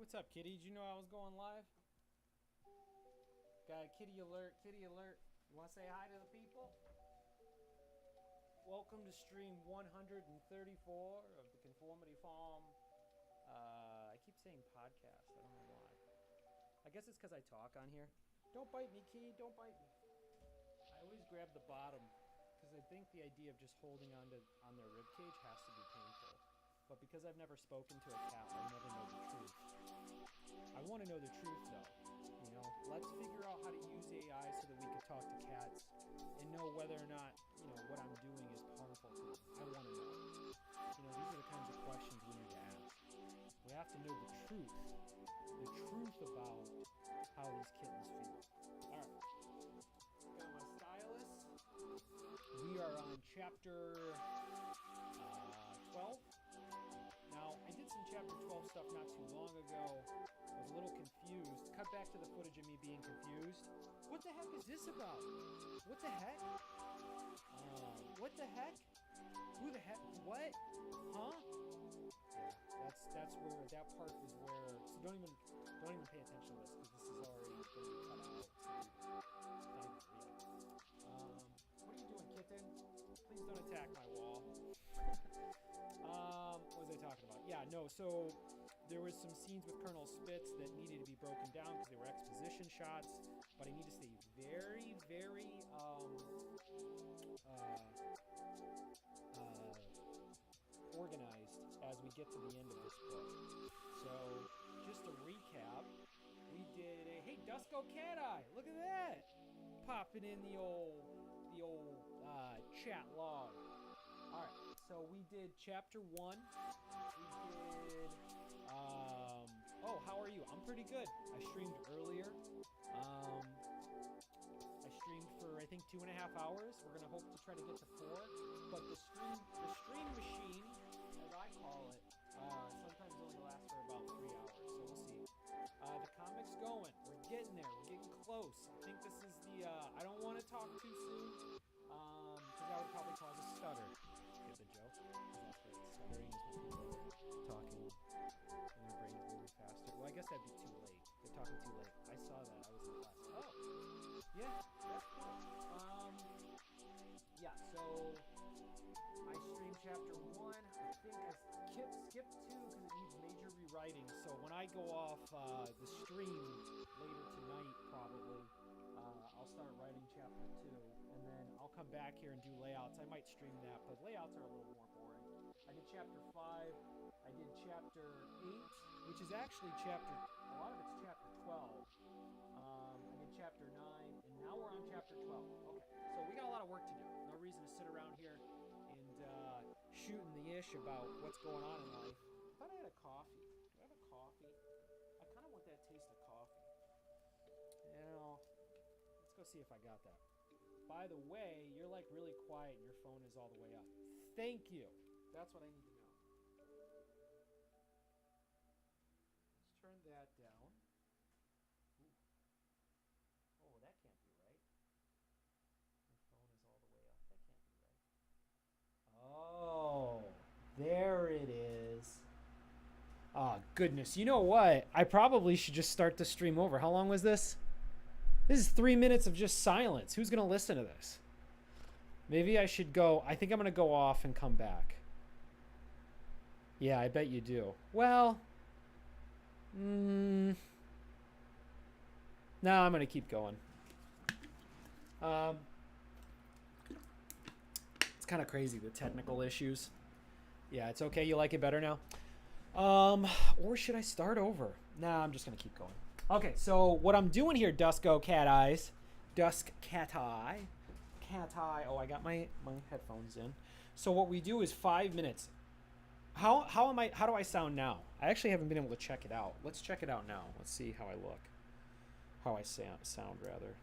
what's up, kitty? Did you know I was going live? Got a kitty alert, kitty alert. You want to say hi to the people? Welcome to stream 134 of the Conformity Farm. I keep saying podcast. I don't know why. I guess it's because I talk on here. Don't bite me, kitty. Don't bite me. I always grab the bottom because I think the idea of just holding on their rib cage has to be painful. But because I've never spoken to a cat, I never know the truth. I want to know the truth, though. Let's figure out how to use AI so that we can talk to cats and know whether or not, what I'm doing is harmful to them. I want to know. These are the kinds of questions we need to ask. We have to know the truth about how these kittens feel. All right. Got my stylus. We are on chapter 12. Now, I did some chapter 12 stuff not too long ago. I was a little confused. Cut back to the footage of me being confused. What the heck is this about? What the heck? What the heck? Who the heck? What? Huh? Yeah, that's where that part is where. So don't even pay attention to this because this is already going to be cut out. So it's not even real. What are you doing, kitten? Please don't attack my wall. What was I talking about? Yeah, no, so there was some scenes with Colonel Spitz that needed to be broken down because they were exposition shots, but I need to stay very, very organized as we get to the end of this book. So, just to recap, we did a, hey, Dusko Cat Eye, look at that! Popping in the old chat log. Alright, so we did chapter 1. We did, oh, how are you? I'm pretty good. I streamed earlier. I streamed for, I think, 2.5 hours. We're going to hope to try to get to 4. But the stream machine, as I call it, sometimes only lasts for about 3 hours. So we'll see. The comic's going. We're getting there. We're getting close. I think this is the, I don't want to talk too soon. Because that would probably cause a stutter. Get the joke? That's what stuttering is when people are talking and their brain's moving faster. Well, I guess that'd be too late. They're talking too late. I saw that. I was in class. Oh, yeah, that's cool. Yeah, so I streamed chapter 1. I think I skipped 2 because it needs major rewriting. So when I go off the stream later tonight, probably, I'll start writing chapter 2, and then I'll come back here and do layouts. I might stream that, but layouts are a little more boring. I did chapter 5. I did chapter 8, which is actually a lot of it's chapter 12. I did chapter 9, and now we're on chapter 12. Okay, so we got a lot of work to do. No reason to sit around here and shooting the ish about what's going on in life. I thought I had a coffee. Do I have a coffee? I kind of want that taste of coffee. Let's go see if I got that. By the way, you're like really quiet and your phone is all the way up. Thank you. That's what I need to know. Let's turn that down. Ooh. Oh, that can't be right. Your phone is all the way up. That can't be right. Oh, there it is. Oh, goodness. You know what? I probably should just start the stream over. How long was this? This is 3 minutes of just silence. Who's going to listen to this? Maybe I should go. I think I'm going to go off and come back. Yeah, I bet you do. Well, no, I'm going to keep going. It's kind of crazy, the technical issues. Yeah, it's okay. You like it better now? Or should I start over? Nah, I'm just going to keep going. Okay, so what I'm doing here, Dusko Cat Eyes, Dusk Cat Eye, oh, I got my headphones in. So what we do is 5 minutes. How do I sound now? I actually haven't been able to check it out. Let's check it out now. Let's see how I look. How I sound rather.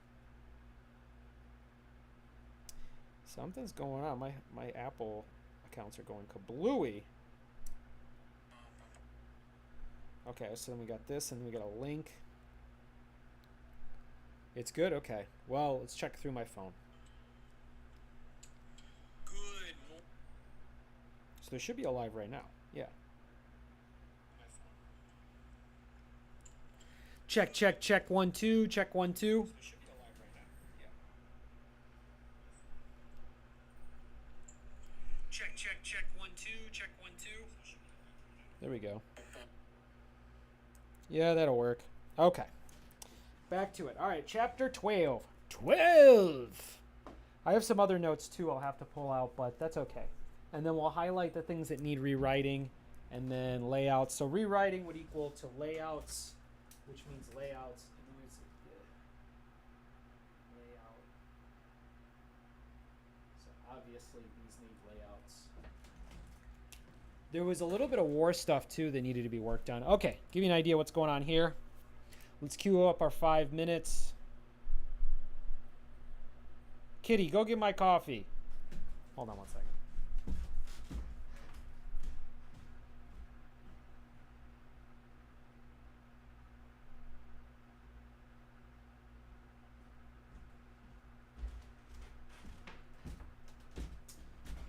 Something's going on. My Apple accounts are going kablooey. Okay, so then we got this, and we got a link. It's good? Okay. Well, let's check through my phone. Good. So there should be a live right now. Yeah. My phone. Check, check, check, 1, 2, check, 1, 2. Check, check, check, 1, 2, check, 1, 2. There we go. Yeah, that'll work. Okay. Back to it. All right, chapter 12. 12! I have some other notes too I'll have to pull out, but that's okay. And then we'll highlight the things that need rewriting and then layouts. So rewriting would equal to layouts, which means layouts. Layout. So obviously these need layouts. There was a little bit of war stuff too that needed to be worked on. Okay, give you an idea what's going on here. Let's queue up our 5 minutes. Kitty, go get my coffee. Hold on 1 second.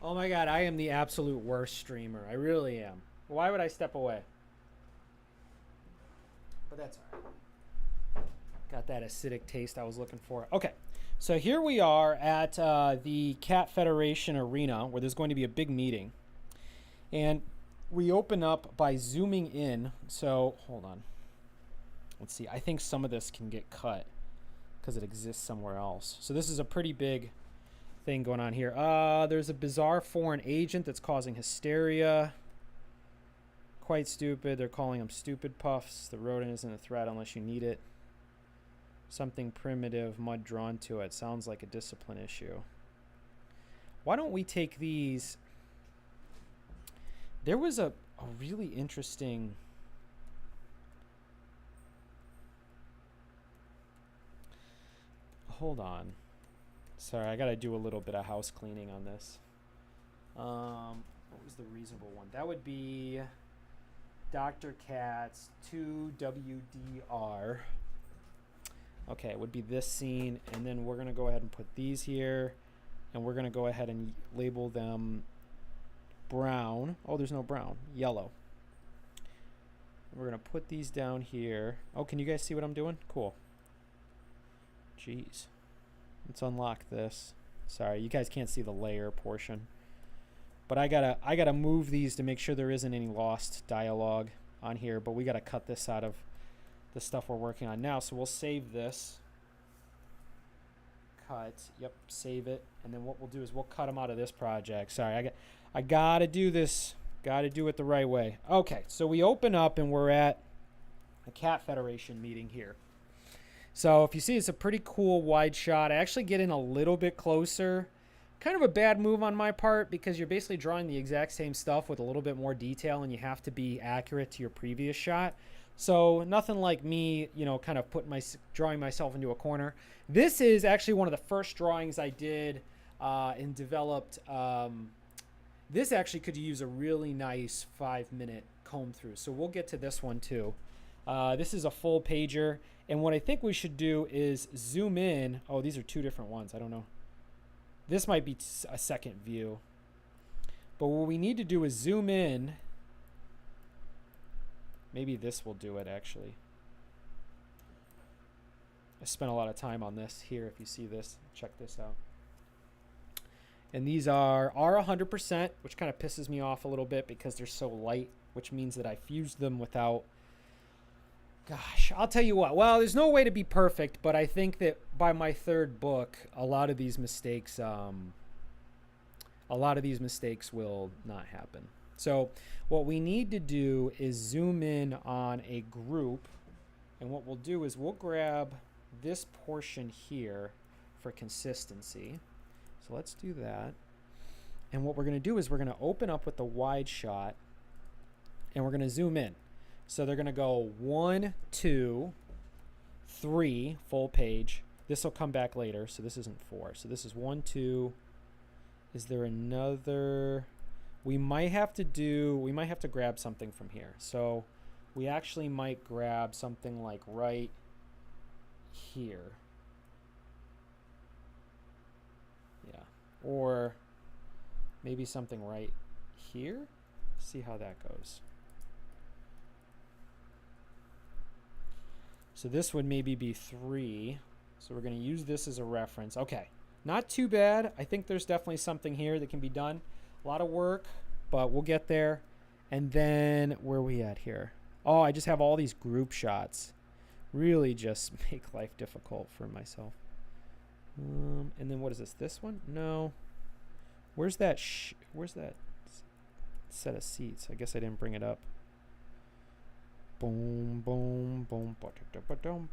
Oh my God, I am the absolute worst streamer. I really am. Why would I step away? But that's all right. Got that acidic taste I was looking for. Okay, so here we are at the Cat Federation Arena where there's going to be a big meeting. And we open up by zooming in. So, hold on. Let's see. I think some of this can get cut because it exists somewhere else. So this is a pretty big thing going on here. There's a bizarre foreign agent that's causing hysteria. Quite stupid. They're calling them stupid puffs. The rodent isn't a threat unless you need it. Something primitive, mud drawn to it. Sounds like a discipline issue. Why don't we take these? There was a really interesting... Hold on. Sorry, I got to do a little bit of house cleaning on this. What was the reasonable one? That would be Dr. Katz 2WDR. Okay, it would be this scene, and then we're going to go ahead and put these here, and we're going to go ahead and label them brown. Oh, there's no brown. Yellow. We're going to put these down here. Oh, can you guys see what I'm doing? Cool. Jeez. Let's unlock this. Sorry, you guys can't see the layer portion. But I gotta move these to make sure there isn't any lost dialogue on here, but we gotta cut this out of the stuff we're working on now. So we'll save this. Cut. Yep, save it. And then what we'll do is we'll cut them out of this project. Sorry, I gotta do this. Gotta do it the right way. Okay, so we open up and we're at a Cat Federation meeting here. So if you see, it's a pretty cool wide shot. I actually get in a little bit closer. Kind of a bad move on my part because you're basically drawing the exact same stuff with a little bit more detail and you have to be accurate to your previous shot. So nothing like me, you know, kind of drawing myself into a corner. This is actually one of the first drawings I did and developed. This actually could use a really nice 5-minute comb through. So we'll get to this one too. This is a full pager. And what I think we should do is zoom in. Oh, these are two different ones. I don't know. This might be a second view. But what we need to do is zoom in. Maybe this will do it, actually. I spent a lot of time on this here. If you see this, check this out. And these are 100%, which kind of pisses me off a little bit because they're so light, which means that I fused them without... Gosh, I'll tell you what. Well, there's no way to be perfect, but I think that by my third book, a lot of these mistakes will not happen. So what we need to do is zoom in on a group, and what we'll do is we'll grab this portion here for consistency. So let's do that. And what we're going to do is we're going to open up with the wide shot, and we're going to zoom in. So they're going to go 1, 2, 3, full page. This will come back later, so this isn't 4. So this is 1, 2. Is there another? We might have to grab something from here. So we actually might grab something like right here. Yeah. Or maybe something right here. See how that goes. So this would maybe be 3. So we're going to use this as a reference. Okay, not too bad. I think there's definitely something here that can be done. A lot of work, but we'll get there. And then where are we at here? Oh, I just have all these group shots. Really just make life difficult for myself. And then what is this? This one? No. Where's that set of seats? I guess I didn't bring it up. Boom, boom, boom, boom, boom,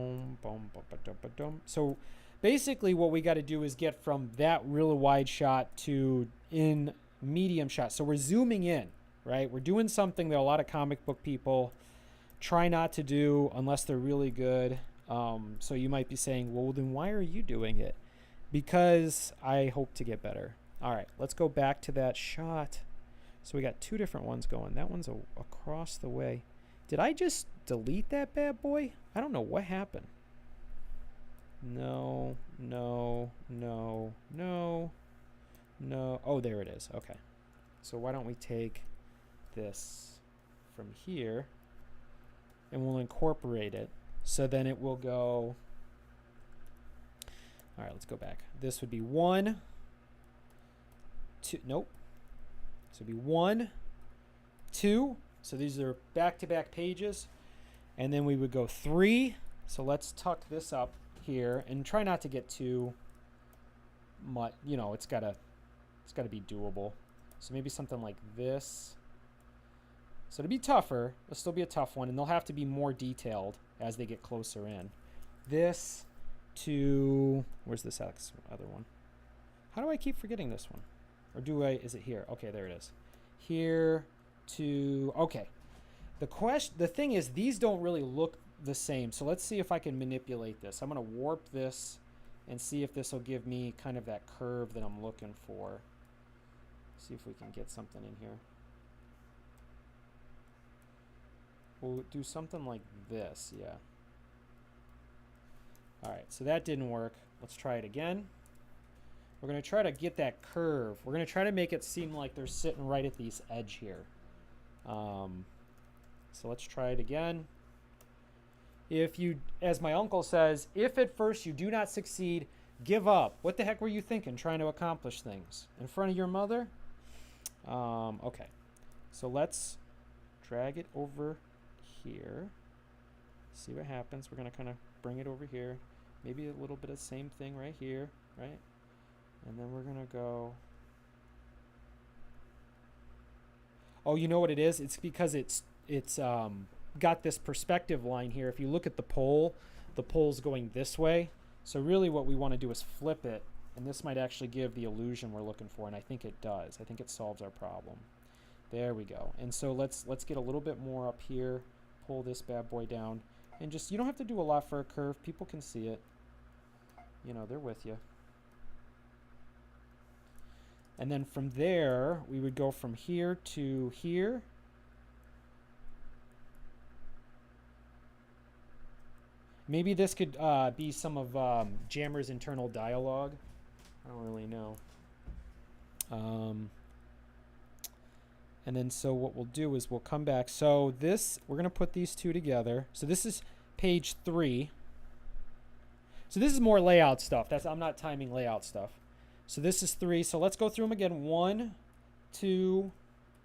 boom, boom. So basically what we got to do is get from that really wide shot to in medium shot. So we're zooming in, right? We're doing something that a lot of comic book people try not to do unless they're really good. So you might be saying, well, then why are you doing it? Because I hope to get better. All right, let's go back to that shot. So we got 2 different ones going. That one's across the way. Did I just delete that bad boy? I don't know what happened. No, no, no, no, no. Oh, there it is. Okay. So why don't we take this from here and we'll incorporate it. So then it will go. All right, let's go back. This would be 1, 2. Nope. So it'd be 1, 2. So these are back-to-back pages. And then we would go 3. So let's tuck this up here and try not to get too much. You know, it's gotta be doable. So maybe something like this. So to be tougher, it'll still be a tough one, and they'll have to be more detailed as they get closer in. This to, where's this other one? How do I keep forgetting this one? Or do I, is it here? Okay, there it is. Here to, okay. The thing is, these don't really look the same. So let's see if I can manipulate this. I'm going to warp this and see if this will give me kind of that curve that I'm looking for. See if we can get something in here. We'll do something like this, yeah. All right, so that didn't work. Let's try it again. We're going to try to get that curve. We're going to try to make it seem like they're sitting right at this edge here. So let's try it again. If you, as my uncle says, if at first you do not succeed, give up. What the heck were you thinking trying to accomplish things? In front of your mother? Okay, so let's drag it over here. See what happens. We're going to kind of bring it over here. Maybe a little bit of the same thing right here, right? And then we're going to go. Oh, you know what it is? It's because it's got this perspective line here. If you look at the pole's going this way. So really what we want to do is flip it, and this might actually give the illusion we're looking for, and I think it does. I think it solves our problem. There we go. And so let's get a little bit more up here, pull this bad boy down, and just, you don't have to do a lot for a curve. People can see it. You know, they're with you. And then from there, we would go from here to here. Maybe this could be some of Jammer's internal dialogue. I don't really know. And then so what we'll do is we'll come back. So this, we're going to put these two together. So this is page 3. So this is more layout stuff. I'm not timing layout stuff. So this is 3. So let's go through them again. 1, 2,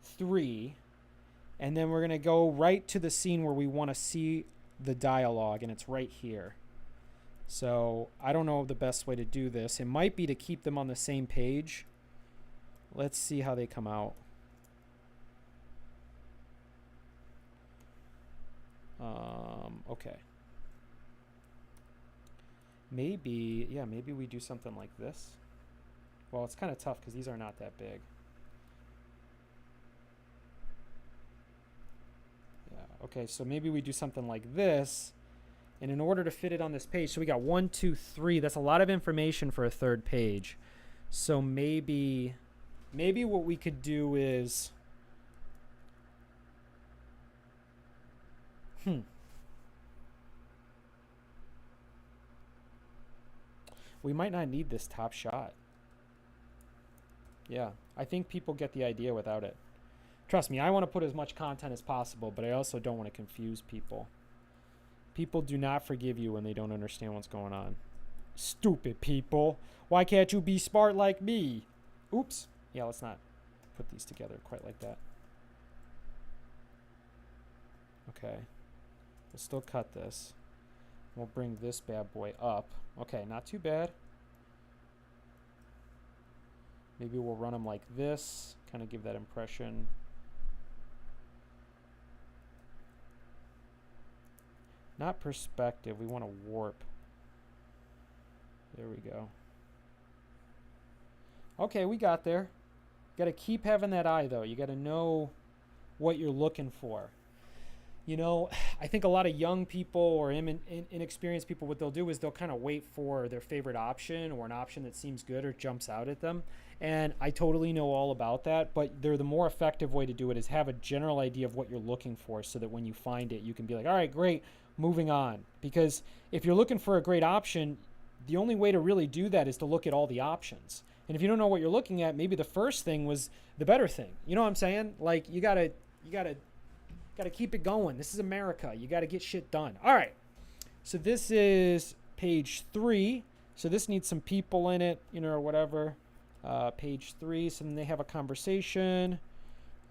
3. And then we're going to go right to the scene where we want to see the dialogue, and it's right here. So I don't know the best way to do this. It might be to keep them on the same page. Let's see how they come out. Okay. Maybe, yeah, maybe we do something like this. Well, it's kind of tough because these are not that big. Yeah, okay, so maybe we do something like this. And in order to fit it on this page, so we got 1, 2, 3. That's a lot of information for a third page. So maybe what we could do is, we might not need this top shot. Yeah, I think people get the idea without it. Trust me, I want to put as much content as possible, but I also don't want to confuse people. People do not forgive you when they don't understand what's going on. Stupid people. Why can't you be smart like me? Oops. Yeah, let's not put these together quite like that. Okay. We'll still cut this. We'll bring this bad boy up. Okay, not too bad. Maybe we'll run them like this. Kind of give that impression. Not perspective. We want to warp. There we go. Okay, we got there. Got to keep having that eye, though. You got to know what you're looking for. You know, I think a lot of young people or inexperienced people, what they'll do is they'll kind of wait for their favorite option or an option that seems good or jumps out at them. And I totally know all about that, but the more effective way to do it is have a general idea of what you're looking for so that when you find it, you can be like, all right, great, moving on. Because if you're looking for a great option, the only way to really do that is to look at all the options. And if you don't know what you're looking at, maybe the first thing was the better thing. You know what I'm saying? Like, you gotta keep it going. This is America. You gotta get shit done. All right. So this is page 3. So this needs some people in it, you know, or whatever. Page 3. So then they have a conversation.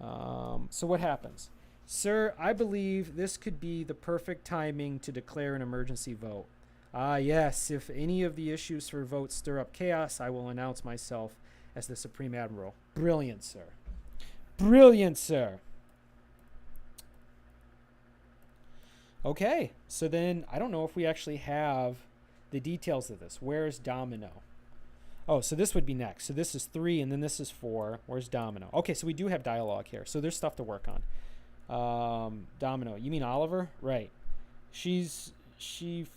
So what happens? Sir, I believe this could be the perfect timing to declare an emergency vote. Ah, yes. If any of the issues for votes stir up chaos, I will announce myself as the Supreme Admiral. Brilliant, sir. Brilliant, sir. Okay, so then I don't know if we actually have the details of this. Where's Domino? Oh, so this would be next. So this is 3, and then this is 4. Where's Domino? Okay, so we do have dialogue here. So there's stuff to work on. Domino, you mean Oliver? Right. She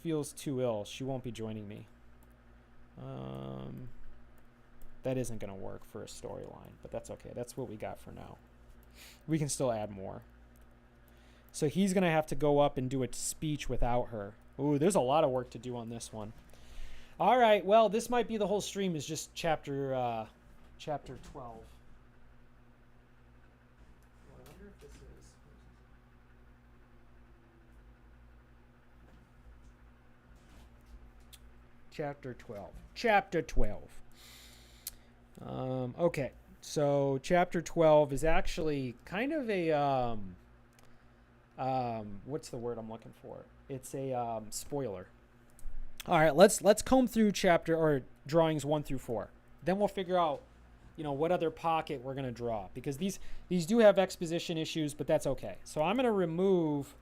feels too ill. She won't be joining me. That isn't going to work for a storyline, but that's okay. That's what we got for now. We can still add more. So he's going to have to go up and do a speech without her. Ooh, there's a lot of work to do on this one. All right, well, this might be the whole stream is just chapter 12. I wonder if this is... Chapter 12. Chapter 12. Okay, so chapter 12 is actually kind of a... what's the word I'm looking for? It's a spoiler. All right, let's comb through chapter or drawings 1 through 4. Then we'll figure out, you know, what other pocket we're going to draw, because these do have exposition issues, but that's okay. So I'm going to remove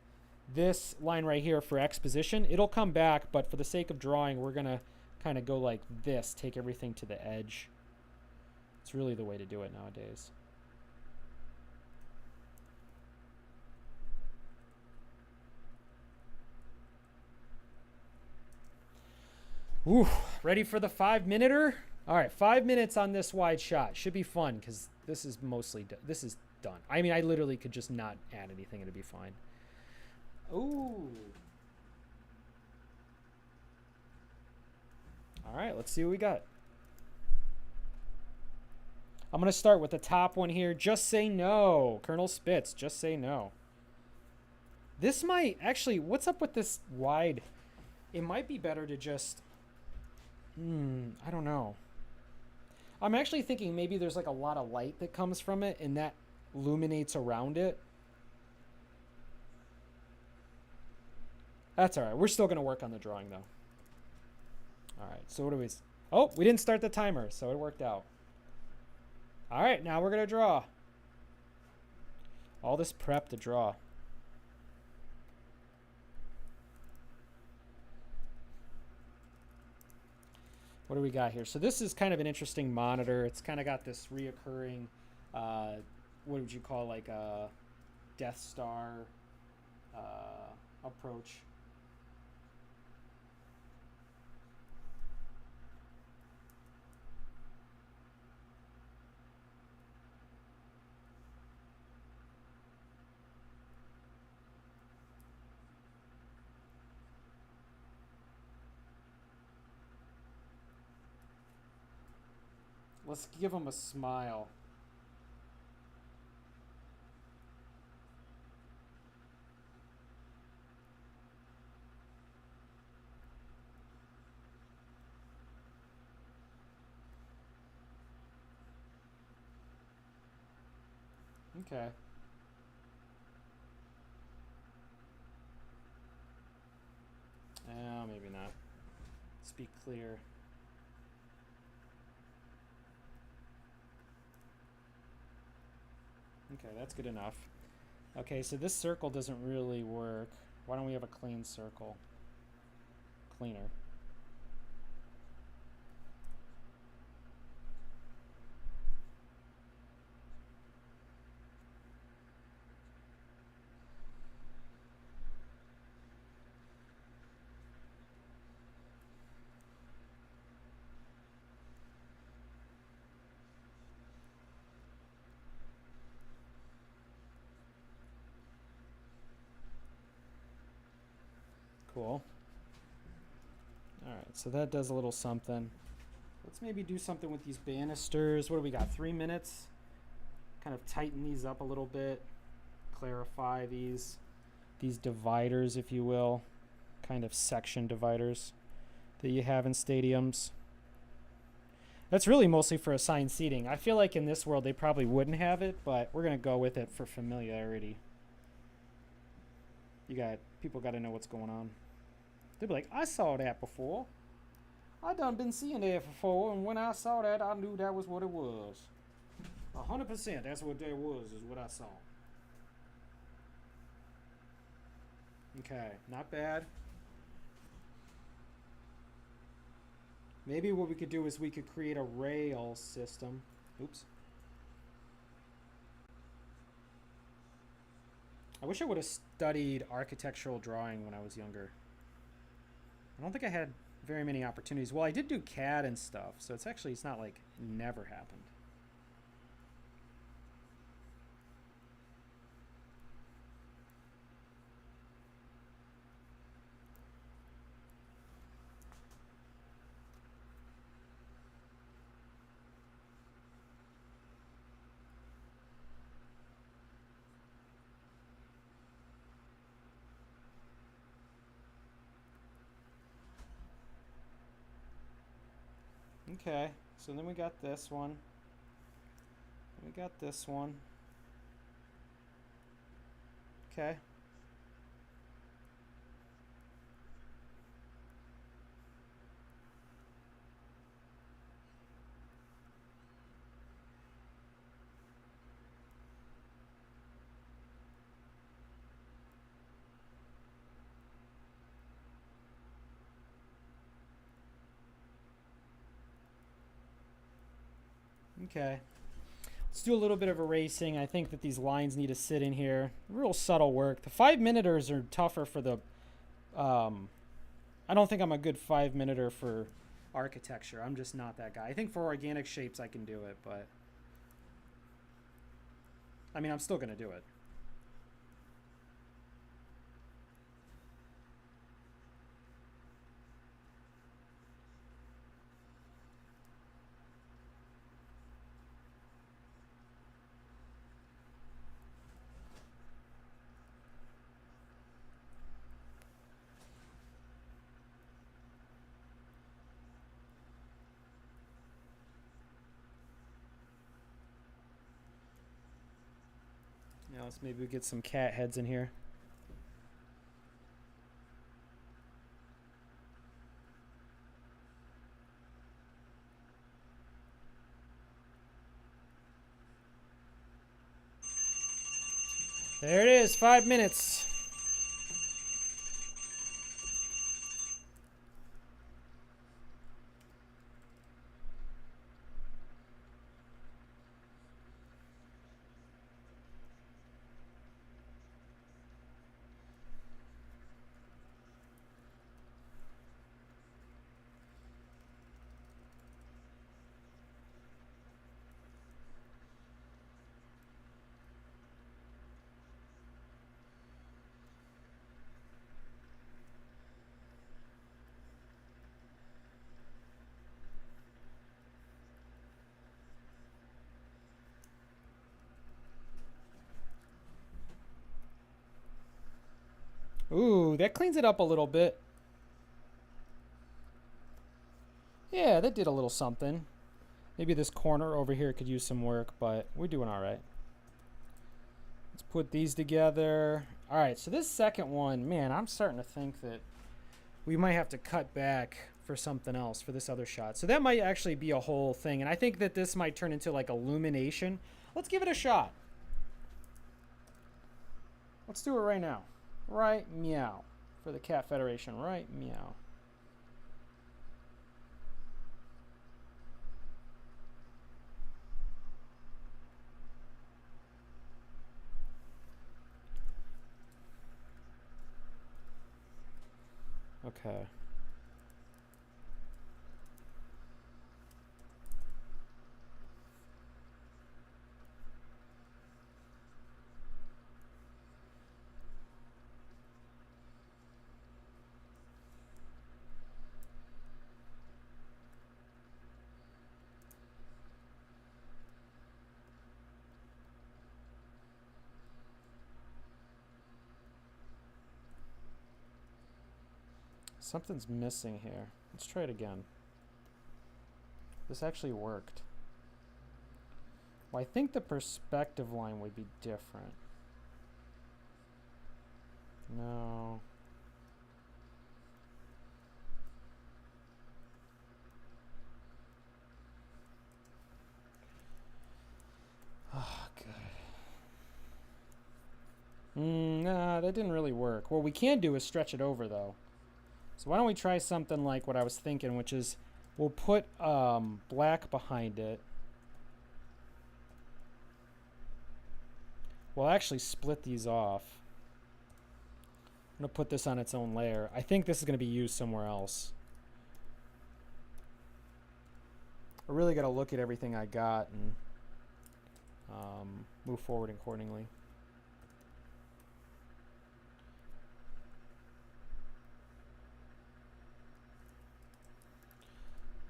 this line right here for exposition. It'll come back, but for the sake of drawing, we're going to kind of go like this, take everything to the edge. It's really the way to do it nowadays. Ooh, ready for the 5-minute-er? All right, 5 minutes on this wide shot. Should be fun because this is this is done. I mean, I literally could just not add anything and it'd be fine. Ooh. All right, let's see what we got. I'm going to start with the top one here. Just say no. Colonel Spitz, just say no. This might, actually, what's up with this wide? It might be better to just... I don't know. I'm actually thinking maybe there's like a lot of light that comes from it and that illuminates around it. That's all right. We're still going to work on the drawing though. All right. So what do we... Oh, we didn't start the timer, so it worked out. All right. Now we're going to draw. All this prep to draw. What do we got here? So this is kind of an interesting monitor. It's kind of got this reoccurring, what would you call, like a Death Star approach. Let's give him a smile. Okay. Maybe not. Speak clear. Okay, that's good enough. Okay, so this circle doesn't really work. Why don't we have a clean circle? Cleaner. Cool. Alright, so that does a little something. Let's maybe do something with these banisters. What do we got? 3 minutes? Kind of tighten these up a little bit. Clarify these dividers, if you will. Kind of section dividers that you have in stadiums. That's really mostly for assigned seating. I feel like in this world they probably wouldn't have it, but we're going to go with it for familiarity. People got to know what's going on. They'll be like, I saw that before. I done been seeing that before, and when I saw that, I knew that was what it was. 100%, that's what that was, is what I saw. Okay, not bad. Maybe what we could do is we could create a rail system. Oops. I wish I would have studied architectural drawing when I was younger. I don't think I had very many opportunities. Well, I did do CAD and stuff, so it's not like never happened. Okay, so then we got this one. We got this one. Okay. Okay. Let's do a little bit of erasing. I think that these lines need to sit in here. Real subtle work. The 5-minuters are tougher for the... I don't think I'm a good 5-minuter for architecture. I'm just not that guy. I think for organic shapes I can do it, but... I mean, I'm still going to do it. Now let's maybe get some cat heads in here. There it is, 5 minutes. Ooh, that cleans it up a little bit. Yeah, that did a little something. Maybe this corner over here could use some work, but we're doing all right. Let's put these together. All right, so this second one, man, I'm starting to think that we might have to cut back for something else for this other shot. So that might actually be a whole thing. And I think that this might turn into like illumination. Let's give it a shot. Let's do it right now. Right meow. For the Cat Federation, right meow. Okay. Something's missing here. Let's try it again. This actually worked. Well, I think the perspective line would be different. No. Oh, good. Nah, that didn't really work. What we can do is stretch it over, though. So why don't we try something like what I was thinking, which is we'll put black behind it. We'll actually split these off. I'm going to put this on its own layer. I think this is going to be used somewhere else. I really got to look at everything I got and move forward accordingly.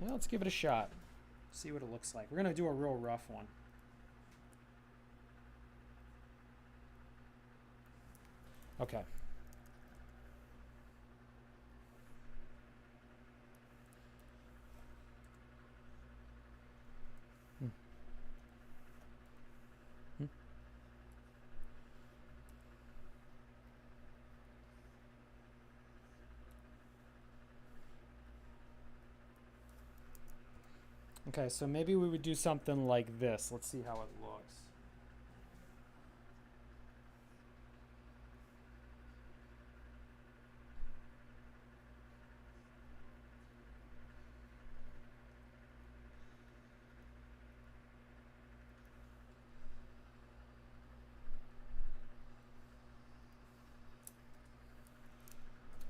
Yeah, let's give it a shot. See what it looks like. We're going to do a real rough one. Okay. Okay, so maybe we would do something like this. Let's see how it looks.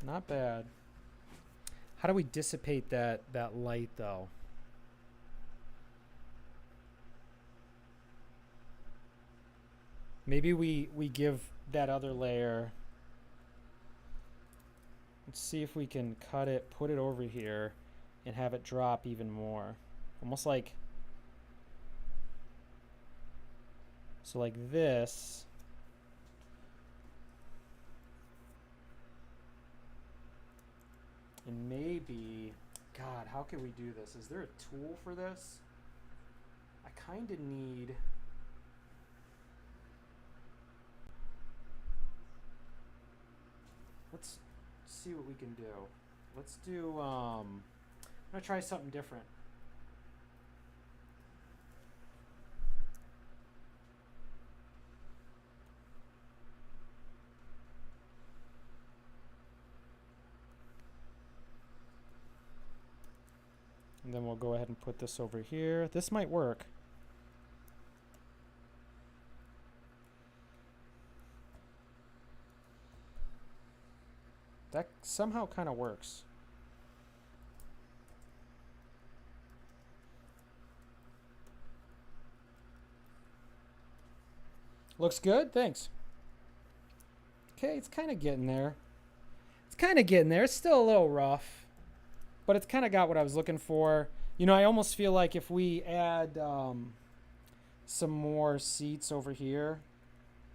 Not bad. How do we dissipate that light, though? Maybe we give that other layer. Let's see if we can cut it, put it over here, and have it drop even more. Almost like... So like this. And maybe... God, how can we do this? Is there a tool for this? I kind of need... Let's see what we can do. Let's do, I'm gonna try something different. And then we'll go ahead and put this over here. This might work. That somehow kind of works. Looks good? Thanks. Okay, it's kind of getting there. It's kind of getting there. It's still a little rough, but it's kind of got what I was looking for. You know, I almost feel like if we add some more seats over here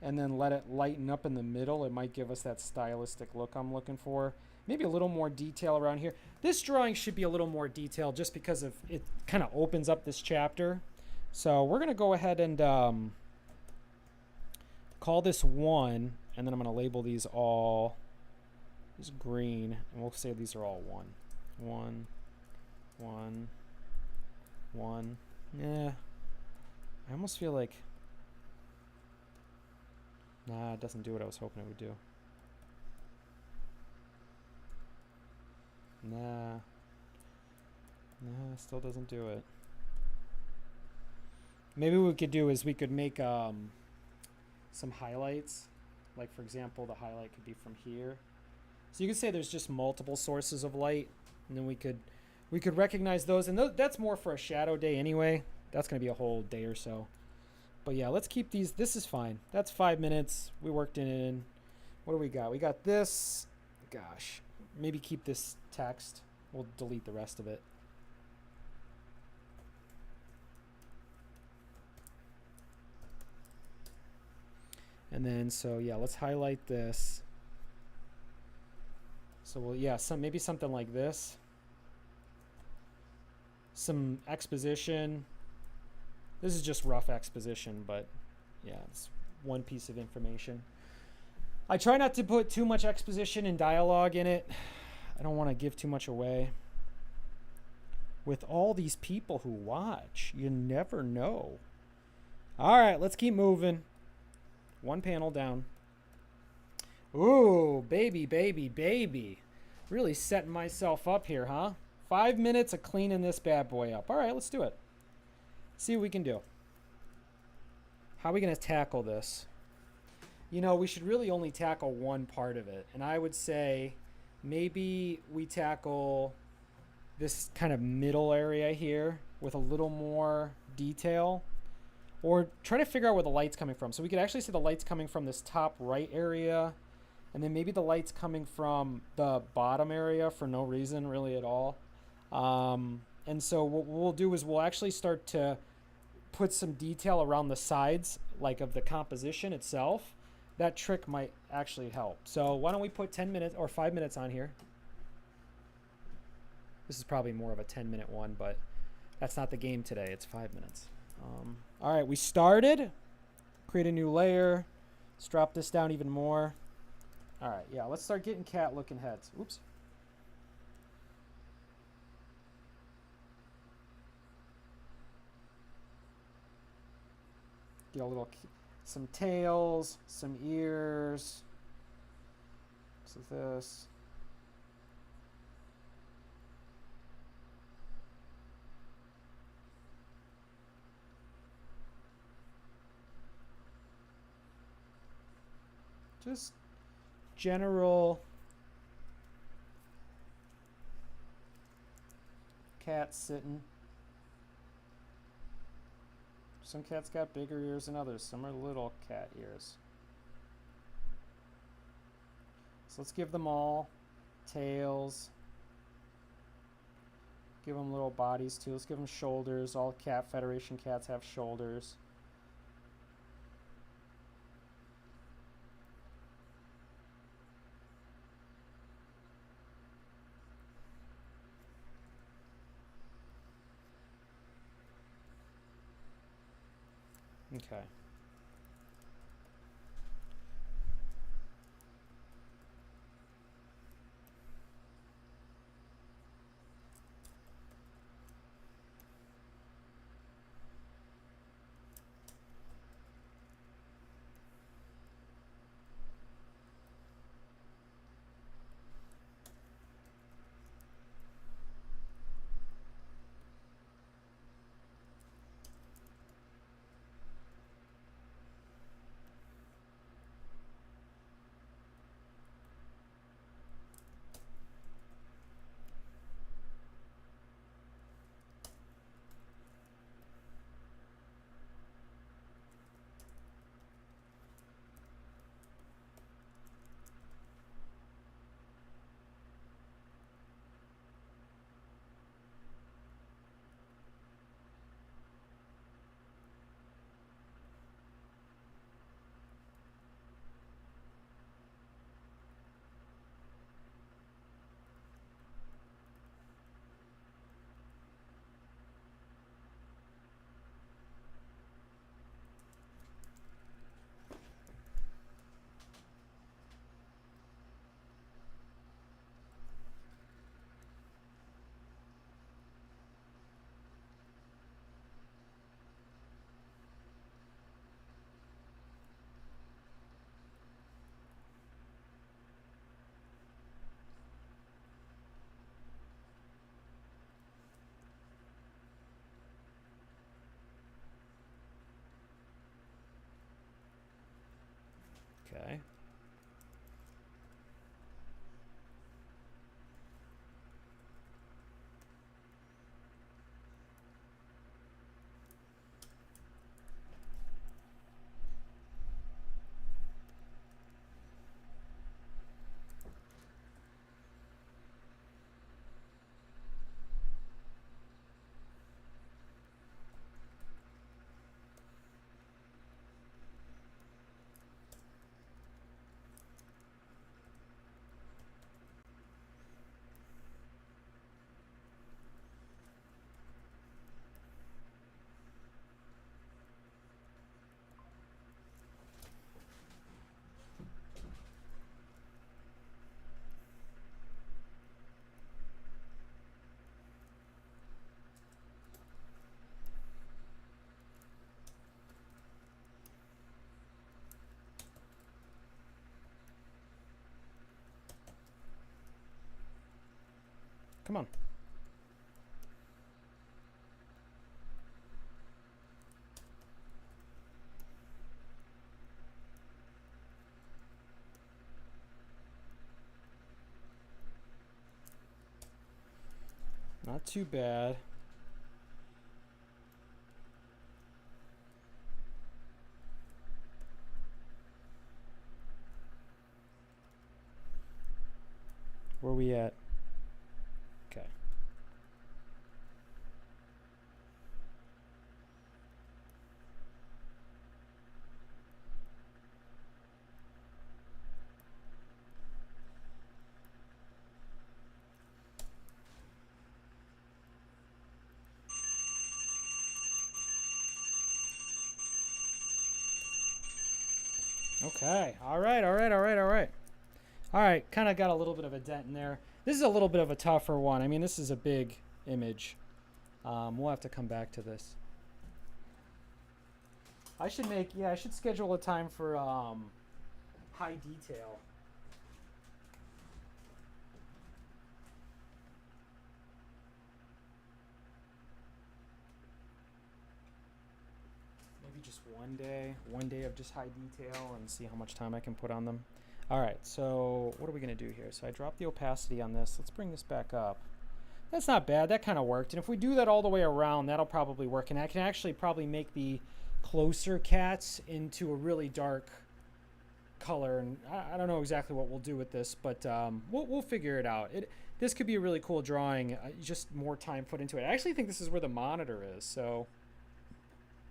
and then let it lighten up in the middle, it might give us that stylistic look I'm looking for. Maybe a little more detail around here. This drawing should be a little more detailed just because of it kind of opens up this chapter. So we're going to go ahead and call this 1, and then I'm going to label these all as green, and we'll say these are all 1. 1, 1, 1. Yeah. I almost feel like... Nah, it doesn't do what I was hoping it would do. Nah. Nah, it still doesn't do it. Maybe what we could do is we could make some highlights. Like, for example, the highlight could be from here. So you could say there's just multiple sources of light, and then we could recognize those. And that's more for a shadow day anyway. That's going to be a whole day or so. But yeah, let's keep these. This is fine. That's 5 minutes. We worked it in. What do we got? We got this. Gosh, maybe keep this text. We'll delete the rest of it. And then, so yeah, let's highlight this. So we'll, yeah, maybe something like this. Some exposition. This is just rough exposition, but yeah, it's one piece of information. I try not to put too much exposition and dialogue in it. I don't want to give too much away. With all these people who watch, you never know. All right, let's keep moving. One panel down. Ooh, baby, baby, baby. Really setting myself up here, huh? 5 minutes of cleaning this bad boy up. All right, let's do it. See what we can do. How are we going to tackle this? You know, we should really only tackle one part of it. And I would say maybe we tackle this kind of middle area here with a little more detail. Or try to figure out where the light's coming from. So we could actually see the light's coming from this top right area. And then maybe the light's coming from the bottom area for no reason really at all. And so what we'll do is we'll actually start to put some detail around the sides, like of the composition itself. That trick might actually help. So why don't we put 10 minutes or 5 minutes on here? This is probably more of a 10-minute one, but that's not the game today. It's 5 minutes. All right, we started. Create a new layer. Let's drop this down even more. All right, yeah, let's start getting cat-looking heads. Oops. Get a little, some tails, some ears. So this. Just general cat sitting. Some cats got bigger ears than others. Some are little cat ears. So let's give them all tails. Give them little bodies too. Let's give them shoulders. All Cat Federation cats have shoulders. Okay. Come on. Not too bad. Where are we at? Okay. Okay. All right. All right. All right. All right. All right. Kind of got a little bit of a dent in there. This is a little bit of a tougher one. I mean, this is a big image. We'll have to come back to this. I should schedule a time for high detail. Maybe just one day of just high detail and see how much time I can put on them. All right, so what are we gonna do here? So I dropped the opacity on this. Let's bring this back up. That's not bad, that kind of worked. And if we do that all the way around, that'll probably work. And I can actually probably make the closer cats into a really dark color. And I don't know exactly what we'll do with this, but we'll figure it out. This could be a really cool drawing, just more time put into it. I actually think this is where the monitor is, so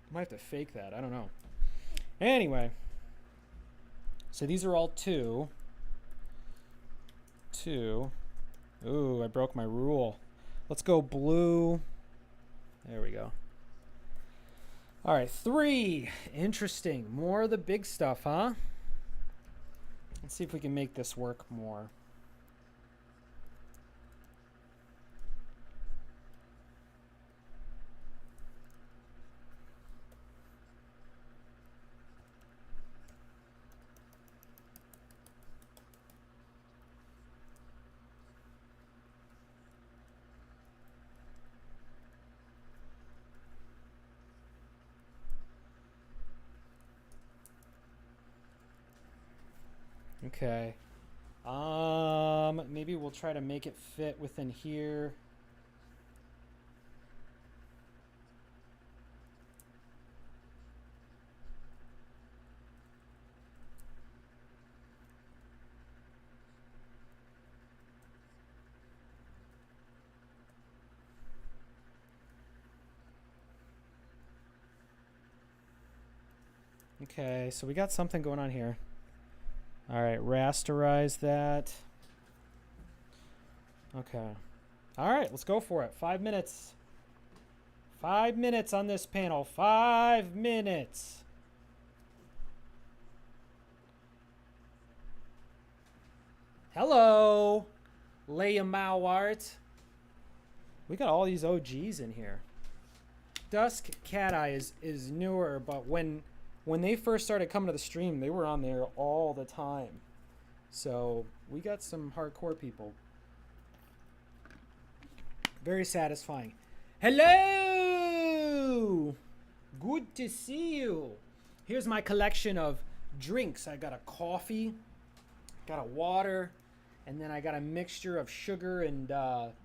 I might have to fake that, I don't know. Anyway, so these are all two. Ooh, I broke my rule. Let's go blue. There we go. All right, 3. Interesting. More of the big stuff, huh? Let's see if we can make this work more. Okay. Maybe we'll try to make it fit within here. Okay, so we got something going on here. All right, rasterize that. Okay. All right, let's go for it. 5 minutes. 5 minutes on this panel. 5 minutes. Hello, Leia Mauart. We got all these OGs in here. Dusk Cat Eye is newer, but when they first started coming to the stream, they were on there all the time. So we got some hardcore people. Very satisfying. Hello! Good to see you. Here's my collection of drinks. I got a coffee, got a water, and then I got a mixture of sugar and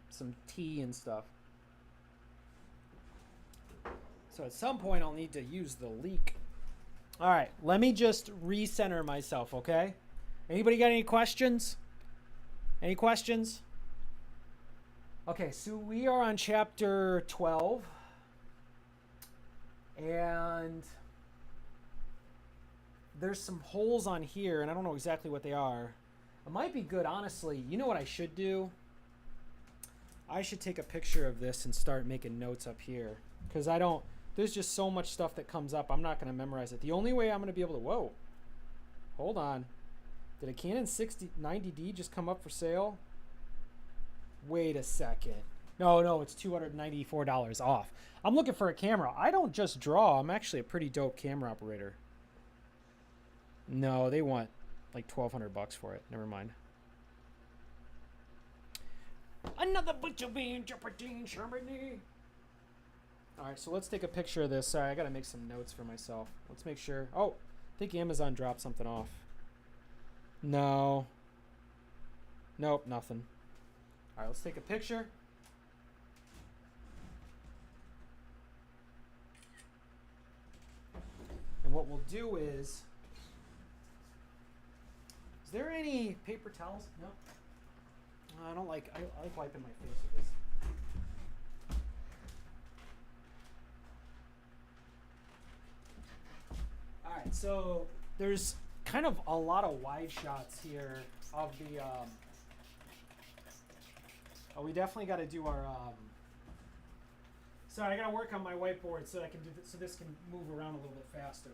some tea and stuff. So at some point I'll need to use the leak. All right, let me just recenter myself, okay? Anybody got any questions? Any questions? Okay, so we are on chapter 12. And there's some holes on here, and I don't know exactly what they are. It might be good, honestly. You know what I should do? I should take a picture of this and start making notes up here. Because there's just so much stuff that comes up, I'm not going to memorize it. The only way I'm going to be able to, whoa, hold on. Did a Canon 90D just come up for sale? Wait a second. No, it's $294 off. I'm looking for a camera. I don't just draw. I'm actually a pretty dope camera operator. No, they want like $1,200 for it. Never mind. Another butcher bean, Jeopardy, Germany. All right, so let's take a picture of this. Sorry, I got to make some notes for myself. Let's make sure. Oh, I think Amazon dropped something off. No. Nope, nothing. All right, let's take a picture. And what we'll do is there any paper towels? No. I don't like. I like wiping my face with this. All right, so there's kind of a lot of wide shots here of the. Oh, we definitely got to do our. Sorry, I got to work on my whiteboard so I can do this, so this can move around a little bit faster.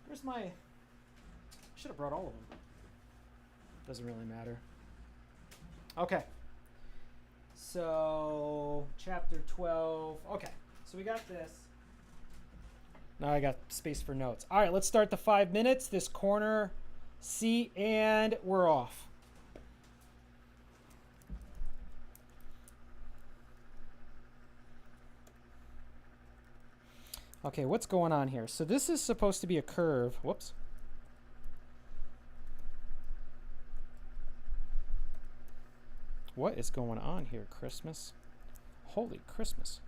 Where's my... I should have brought all of them. Doesn't really matter. Okay. So, chapter 12. Okay, so we got this. Now I got space for notes. All right, let's start the 5 minutes. This corner, C, and we're off. Okay, what's going on here? So this is supposed to be a curve. Whoops. What is going on here, Christmas? Holy Christmas.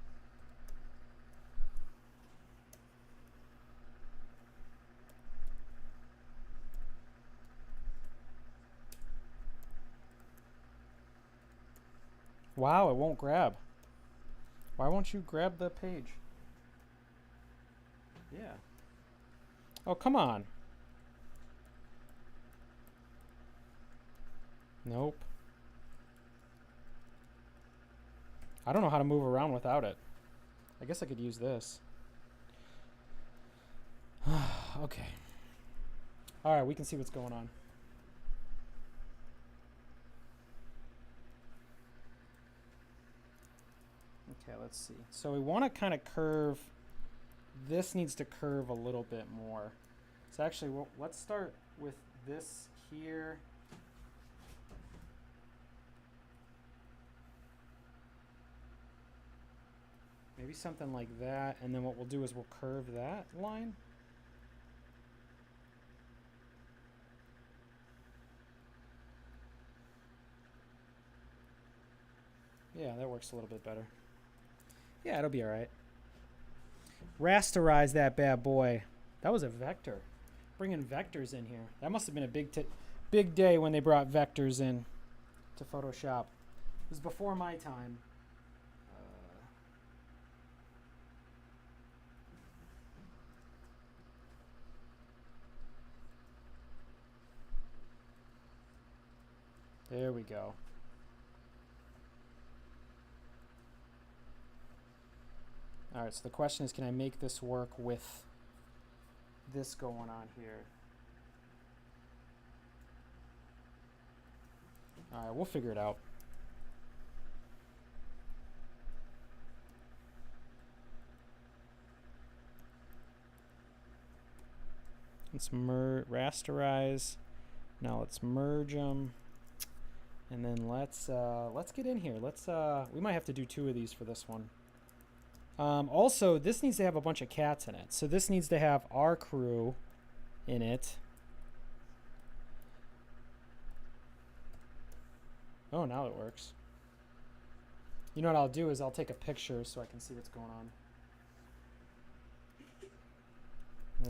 Wow, it won't grab. Why won't you grab the page? Yeah. Oh, come on. Nope. I don't know how to move around without it. I guess I could use this. Okay. All right, we can see what's going on. Okay, let's see. So we want to kind of curve. This needs to curve a little bit more. So actually, let's start with this here. Maybe something like that. And then what we'll do is we'll curve that line. Yeah, that works a little bit better. Yeah, it'll be all right. Rasterize that bad boy. That was a vector. Bringing vectors in here. That must have been a big day when they brought vectors in to Photoshop. It was before my time. There we go. All right, so the question is, can I make this work with this going on here? All right, we'll figure it out. Let's rasterize. Now let's merge them. And then let's get in here. We might have to do 2 of these for this one. Also, this needs to have a bunch of cats in it. So this needs to have our crew in it. Oh, now it works. You know what I'll do is I'll take a picture so I can see what's going on.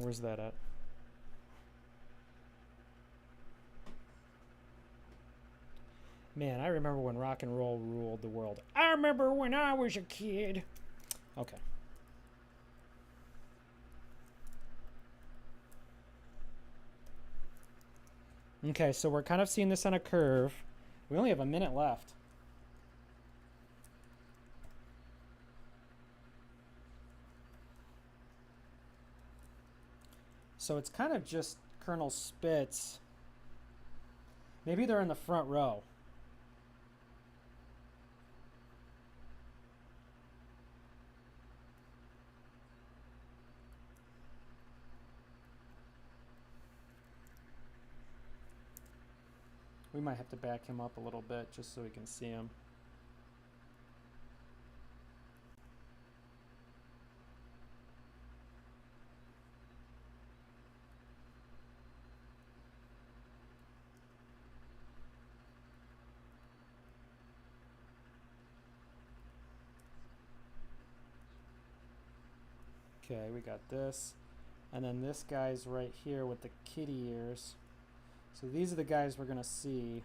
Where's that at? Man, I remember when rock and roll ruled the world. I remember when I was a kid. Okay. Okay, so we're kind of seeing this on a curve. We only have a minute left. So it's kind of just Colonel Spitz. Maybe they're in the front row. We might have to back him up a little bit just so we can see him. Okay, we got this. And then this guy's right here with the kitty ears. So these are the guys we're going to see.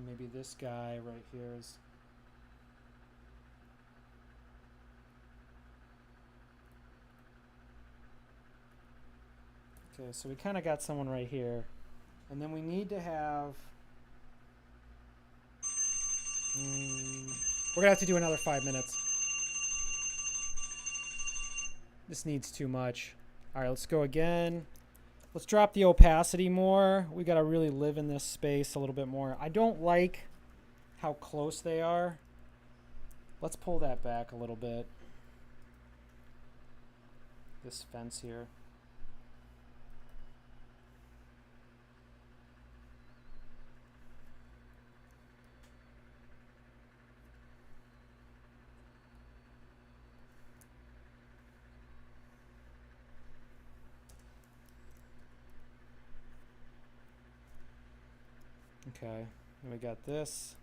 Maybe this guy right here is... Okay, so we kind of got someone right here. And then we need to have... we're going to have to do another 5 minutes. This needs too much. All right, let's go again. Let's drop the opacity more. We got to really live in this space a little bit more. I don't like how close they are. Let's pull that back a little bit. This fence here. Okay, and we got this.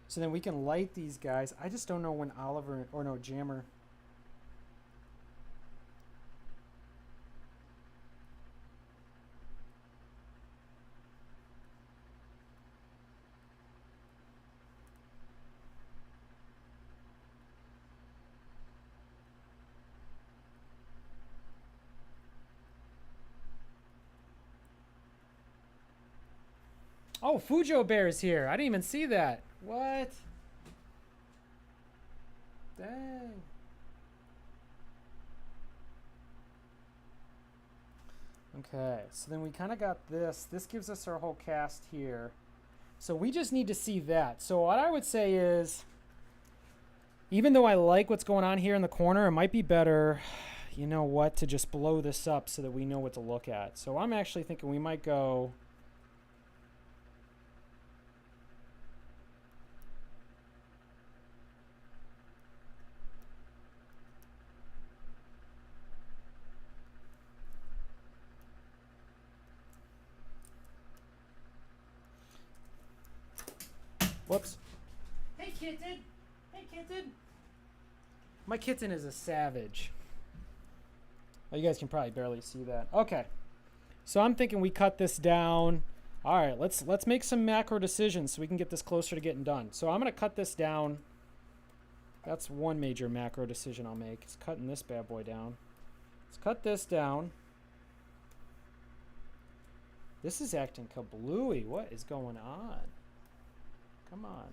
So then we can light these guys. I just don't know when Oliver, or no, Jammer. Oh, Fujo Bear is here. I didn't even see that. What? Dang. Okay, so then we kind of got this. This gives us our whole cast here. So we just need to see that. So what I would say is, even though I like what's going on here in the corner, it might be better, you know what, to just blow this up so that we know what to look at. So I'm actually thinking we might go... Whoops. Hey, kitten. Hey, kitten. My kitten is a savage. Oh, you guys can probably barely see that. Okay. So I'm thinking we cut this down. All right, let's make some macro decisions so we can get this closer to getting done. So I'm going to cut this down. That's one major macro decision I'll make. It's cutting this bad boy down. Let's cut this down. This is acting kablooey. What is going on? Come on.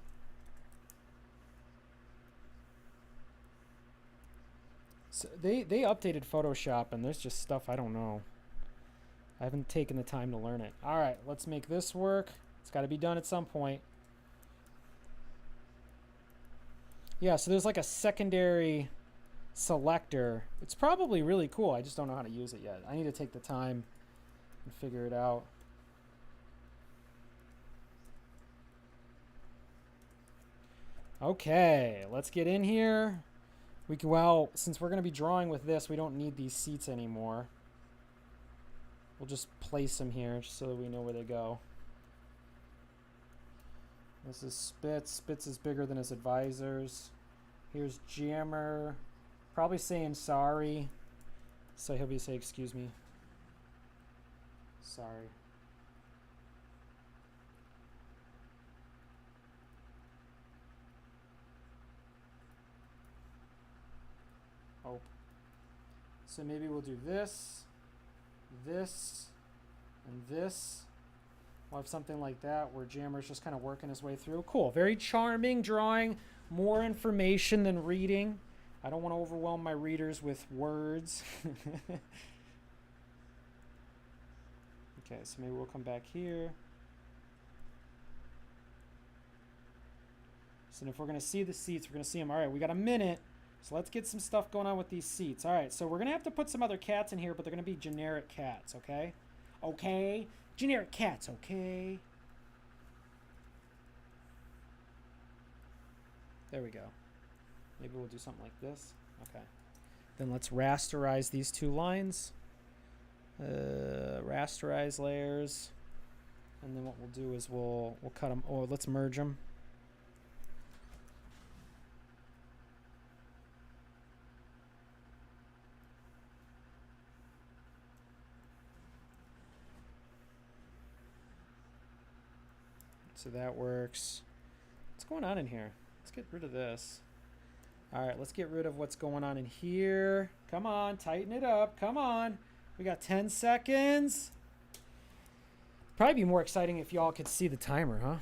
So they updated Photoshop and there's just stuff I don't know. I haven't taken the time to learn it. All right, let's make this work. It's got to be done at some point. Yeah, so there's like a secondary selector. It's probably really cool. I just don't know how to use it yet. I need to take the time and figure it out. Okay, let's get in here. We can, well, since we're going to be drawing with this, we don't need these seats anymore. We'll just place them here just so that we know where they go. This is Spitz. Spitz is bigger than his advisors. Here's Jammer. Probably saying sorry. So he'll be saying, excuse me. Sorry. Oh. So maybe we'll do this, this, and this. We'll have something like that where Jammer's just kind of working his way through. Cool. Very charming drawing. More information than reading. I don't want to overwhelm my readers with words. Okay, so maybe we'll come back here. So if we're going to see the seats, we're going to see them. All right, we got a minute. So let's get some stuff going on with these seats. All right, so we're going to have to put some other cats in here, but they're going to be generic cats, okay? Okay? Generic cats, okay? There we go. Maybe we'll do something like this. Okay. Then let's rasterize these two lines. Rasterize layers. And then what we'll do is we'll cut them. Oh, let's merge them. So that works. What's going on in here? Let's get rid of this. All right, let's get rid of what's going on in here. Come on, tighten it up. Come on. We got 10 seconds. Probably be more exciting if y'all could see the timer, huh?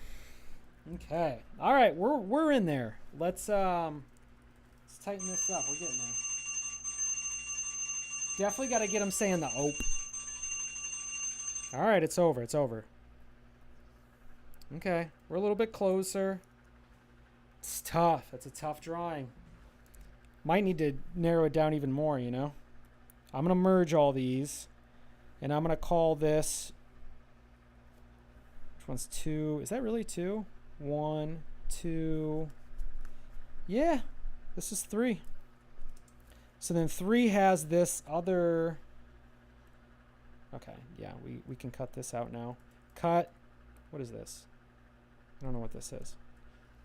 Okay. All right, we're in there. Let's tighten this up. We're getting there. Definitely got to get them saying the ope. All right, it's over. It's over. Okay, we're a little bit closer. It's tough. It's a tough drawing. Might need to narrow it down even more, you know? I'm going to merge all these. And I'm going to call this... Which one's 2? Is that really 2? 1, 2... Yeah, this is 3. So then 3 has this other... Okay, yeah, we can cut this out now. Cut. What is this? I don't know what this is.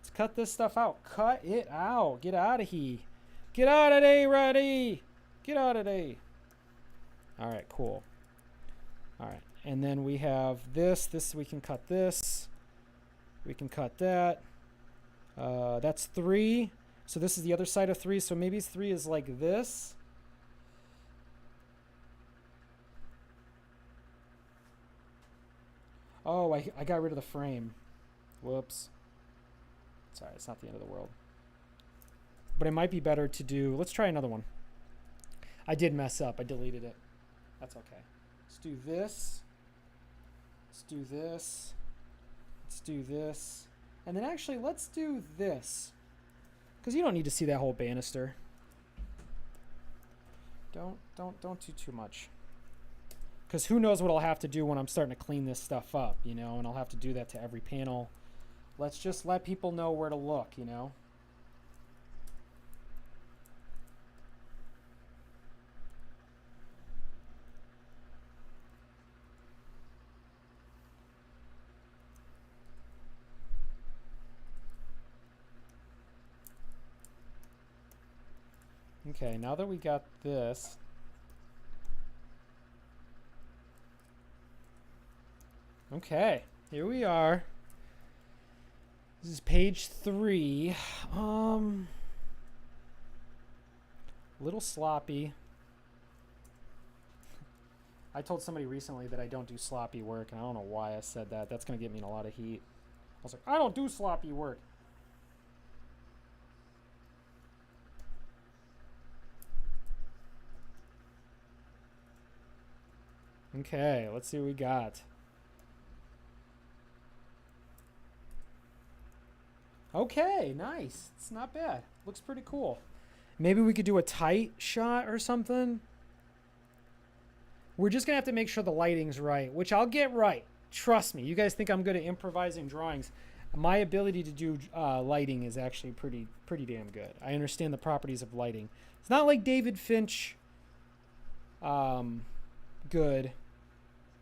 Let's cut this stuff out. Cut it out. Get out of here. Get out of there, Roddy. Get out of there. All right, cool. All right, and then we have this. This, we can cut this. We can cut that. That's 3. So this is the other side of 3. So maybe 3 is like this. Oh, I got rid of the frame. Whoops. Sorry, it's not the end of the world. But it might be better to do... Let's try another one. I did mess up. I deleted it. That's okay. Let's do this. Let's do this. Let's do this. And then actually, let's do this. Because you don't need to see that whole banister. Don't do too much. Because who knows what I'll have to do when I'm starting to clean this stuff up, you know, and I'll have to do that to every panel. Let's just let people know where to look, you know. Okay, now that we got this... Okay, here we are. This is page 3. Little sloppy. I told somebody recently that I don't do sloppy work, and I don't know why I said that. That's going to get me in a lot of heat. I was like, I don't do sloppy work. Okay, let's see what we got. Okay, nice. It's not bad. Looks pretty cool. Maybe we could do a tight shot or something. We're just going to have to make sure the lighting's right, which I'll get right. Trust me. You guys think I'm good at improvising drawings. My ability to do lighting is actually pretty damn good. I understand the properties of lighting. It's not like David Finch. Good.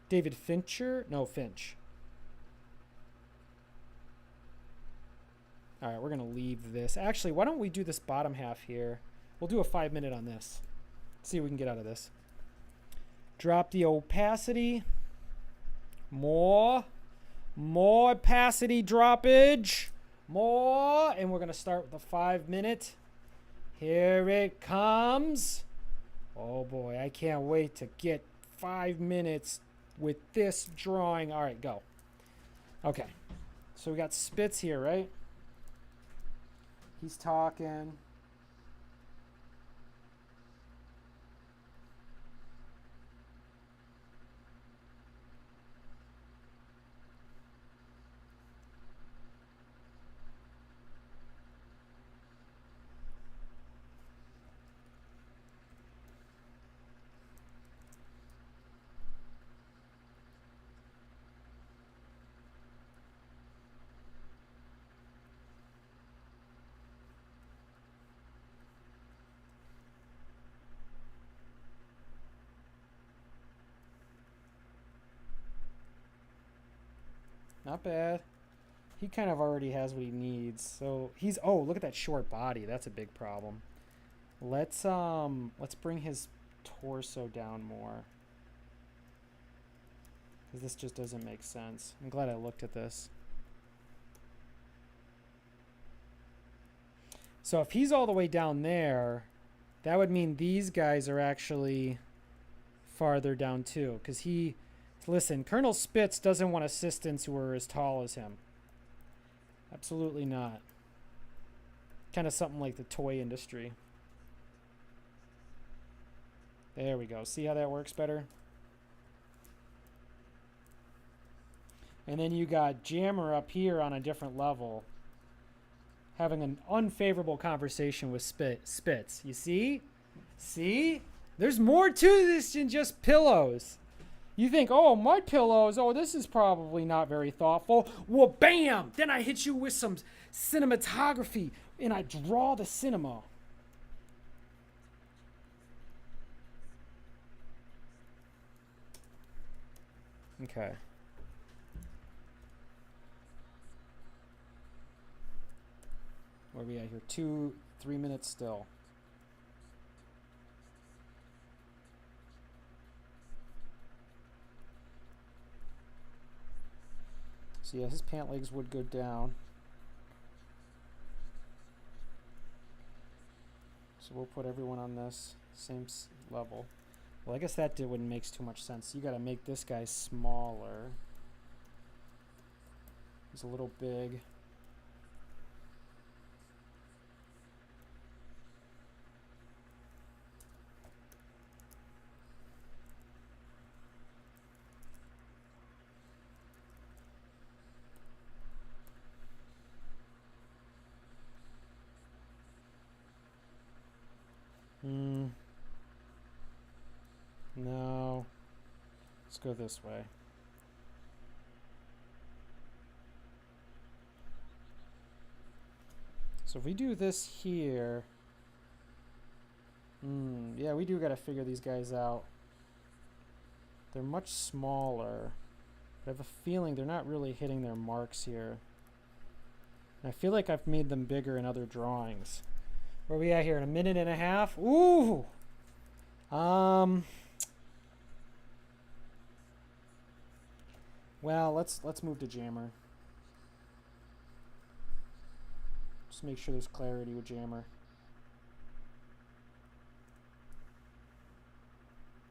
David Fincher? No, Finch. All right, we're going to leave this. Actually, why don't we do this bottom half here? We'll do a 5-minute on this. See what we can get out of this. Drop the opacity. More opacity droppage. More. And we're going to start with the 5-minute. Here it comes. Oh, boy, I can't wait to get 5 minutes with this drawing. All right, go. Okay. So we got Spitz here, right? He's talking. Not bad. He kind of already has what he needs. So he's, oh, look at that short body. That's a big problem. Let's bring his torso down more. Because this just doesn't make sense. I'm glad I looked at this. So if he's all the way down there, that would mean these guys are actually farther down too. Because he, listen, Colonel Spitz doesn't want assistants who are as tall as him. Absolutely not. Kind of something like the toy industry. There we go. See how that works better? And then you got Jammer up here on a different level, having an unfavorable conversation with Spitz. You see? See? There's more to this than just pillows. You think, oh, my pillows, oh, this is probably not very thoughtful. Well, bam! Then I hit you with some cinematography, and I draw the cinema. Okay. Where are we at here? 3 minutes still. So yeah, his pant legs would go down. So we'll put everyone on this same level. Well, I guess that wouldn't make too much sense. You got to make this guy smaller. He's a little big. No. Let's go this way. So if we do this here, yeah, we do got to figure these guys out. They're much smaller. But I have a feeling they're not really hitting their marks here. And I feel like I've made them bigger in other drawings. Where are we at here? In a minute and a half? Ooh! Well, let's move to Jammer. Just make sure there's clarity with Jammer.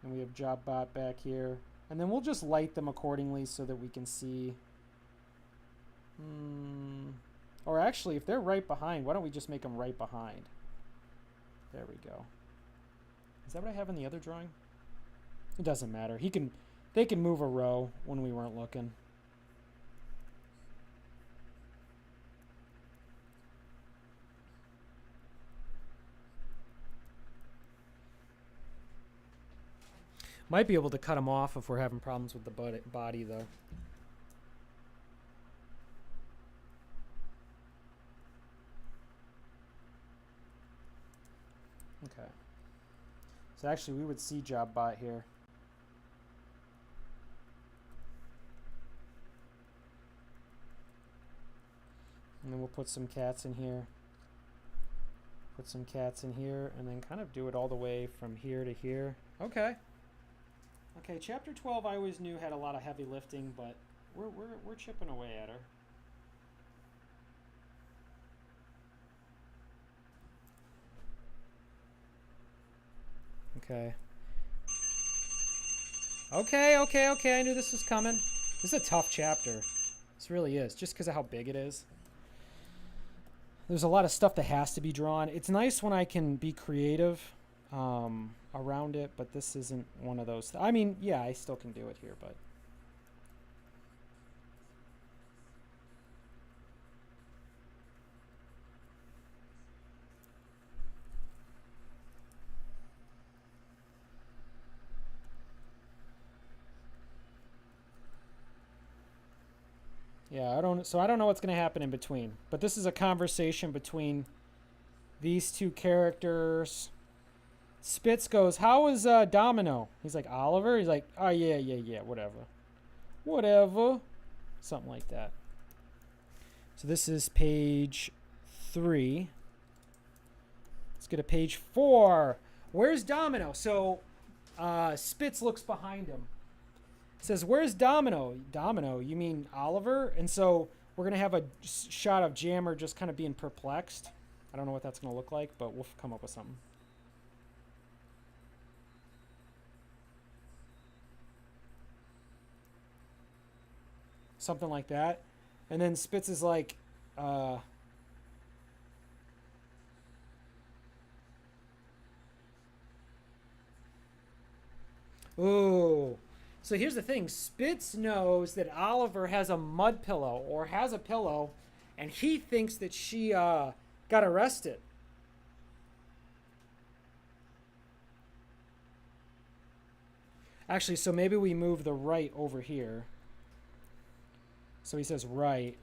And we have JobBot back here. And then we'll just light them accordingly so that we can see. Or actually, if they're right behind, why don't we just make them right behind? There we go. Is that what I have in the other drawing? It doesn't matter. They can move a row when we weren't looking. Might be able to cut them off if we're having problems with the body though. Okay. So actually we would see JobBot here. And then we'll put some cats in here. Put some cats in here and then kind of do it all the way from here to here. Okay. Okay, chapter 12 I always knew had a lot of heavy lifting, but we're chipping away at her. Okay. Okay. I knew this was coming. This is a tough chapter. This really is, just because of how big it is. There's a lot of stuff that has to be drawn. It's nice when I can be creative around it, but this isn't one of those. I mean, yeah, I still can do it here, but. Yeah, I don't know what's going to happen in between. But this is a conversation between these two characters. Spitz goes, "How is Domino?" He's like, "Oliver?" He's like, "Oh, yeah, whatever. Whatever." Something like that. So this is page 3. Let's get to page 4. Where's Domino? So Spitz looks behind him. Says, "Where's Domino?" "Domino? You mean Oliver?" And so we're going to have a shot of Jammer just kind of being perplexed. I don't know what that's going to look like, but we'll come up with something. Something like that. And then Spitz is like, ooh. So here's the thing. Spitz knows that Oliver has a mud pillow or has a pillow, and he thinks that she got arrested. Actually, so maybe we move the right over here. So he says right.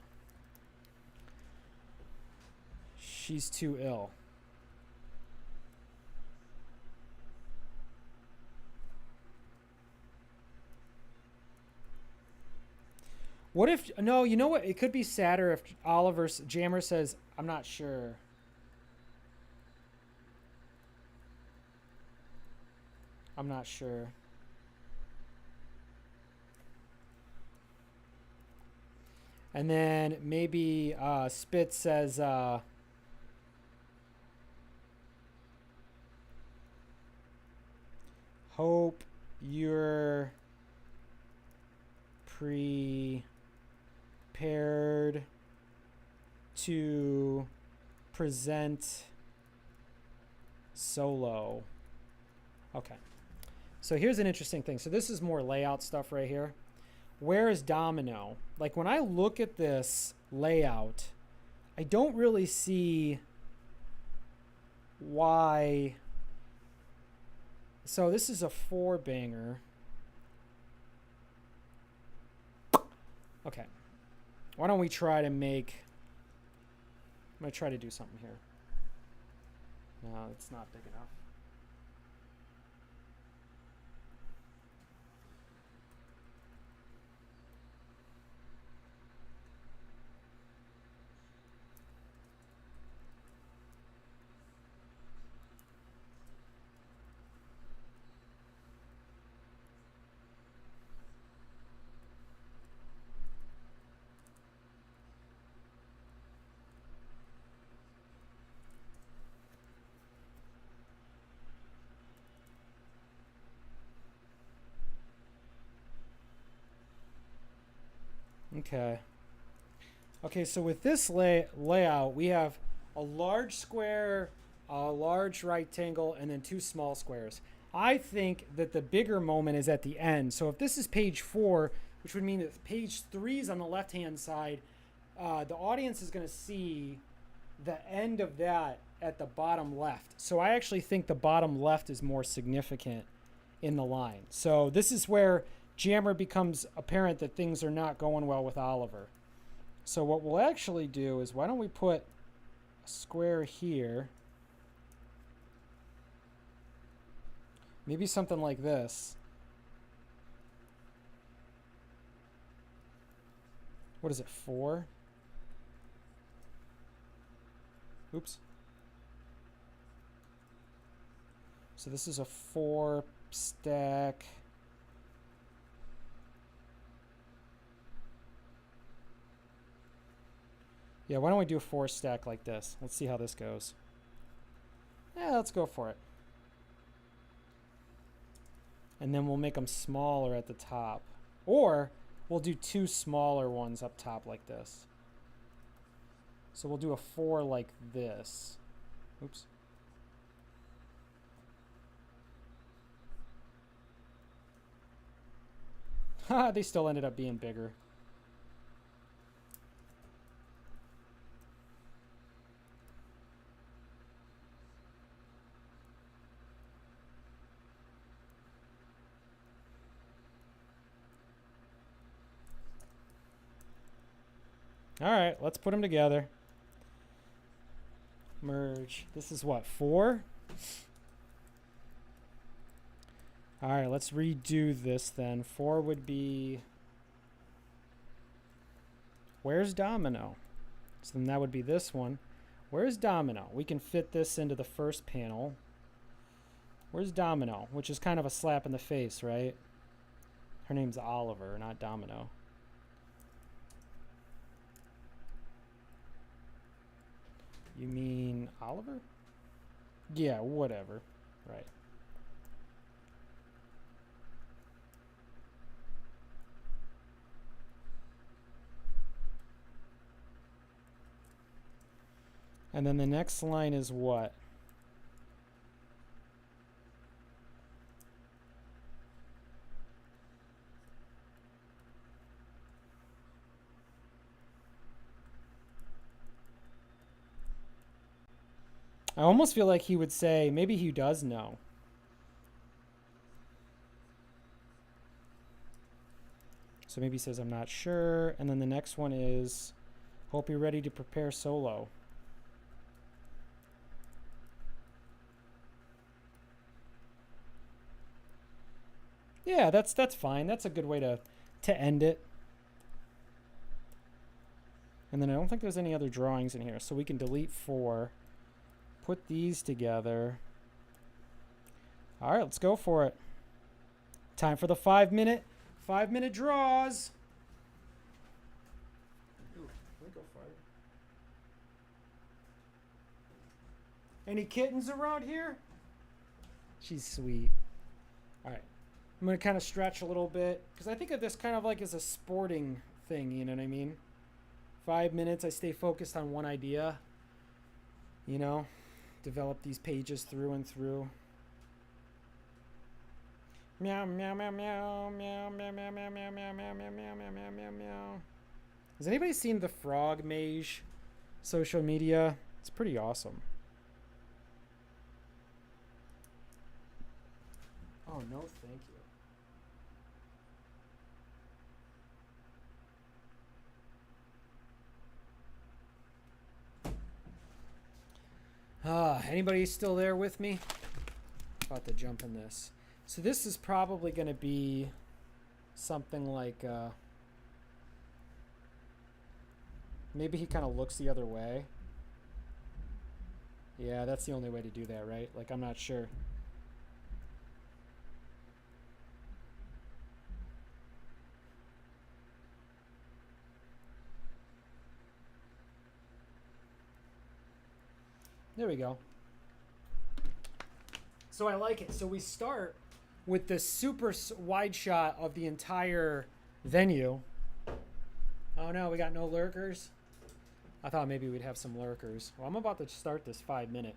She's too ill. What if, no, you know what? It could be sadder if Jammer says, "I'm not sure." I'm not sure. And then maybe Spitz says, "Hope you're prepared to present solo." Okay. So here's an interesting thing. So this is more layout stuff right here. Where is Domino? Like when I look at this layout, I don't really see why. So this is a 4-banger. Okay. Why don't we try to make... I'm going to try to do something here. No, it's not big enough. Okay. Okay, so with this layout, we have a large square, a large rectangle, and then 2 small squares. I think that the bigger moment is at the end. So if this is page 4, which would mean that page 3 is on the left-hand side, the audience is going to see the end of that at the bottom left. So I actually think the bottom left is more significant in the line. So this is where Jammer becomes apparent that things are not going well with Oliver. So what we'll actually do is, why don't we put a square here? Maybe something like this. What is it, 4? Oops. So this is a 4 stack. Yeah, why don't we do a 4 stack like this? Let's see how this goes. Yeah, let's go for it. And then we'll make them smaller at the top. Or We'll do 2 smaller ones up top like this. So we'll do a 4 like this. Oops. Haha, they still ended up being bigger. All right, let's put them together. Merge. This is what, 4? All right, let's redo this then. 4 would be... Where's Domino? So then that would be this one. Where's Domino? We can fit this into the first panel. Where's Domino? Which is kind of a slap in the face, right? Her name's Oliver, not Domino. You mean Oliver? Yeah, whatever. Right. And then the next line is what? I almost feel like he would say, maybe he does know. So maybe he says, I'm not sure. And then the next one is, hope you're ready to prepare solo. Yeah, that's fine. That's a good way to end it. And then I don't think there's any other drawings in here. So we can delete 4. Put these together. All right, let's go for it. Time for the 5-minute draws. Ooh, let me go farther. Any kittens around here? She's sweet. All right. I'm going to kind of stretch a little bit because I think of this kind of like as a sporting thing, you know what I mean? 5 minutes, I stay focused on one idea, you know? Develop these pages through and through. Meow, meow, meow, meow, meow, meow, meow, meow, meow, meow, meow, meow, meow, meow, meow, meow, meow. Has anybody seen the Frog Mage social media? It's pretty awesome. Oh, no, thank you. Anybody still there with me? About to jump in this. So this is probably going to be something like, maybe he kind of looks the other way. Yeah, that's the only way to do that, right? Like, I'm not sure. There we go. So I like it. So we start with this super wide shot of the entire venue. Oh no, we got no lurkers. I thought maybe we'd have some lurkers. Well, I'm about to start this 5-minute.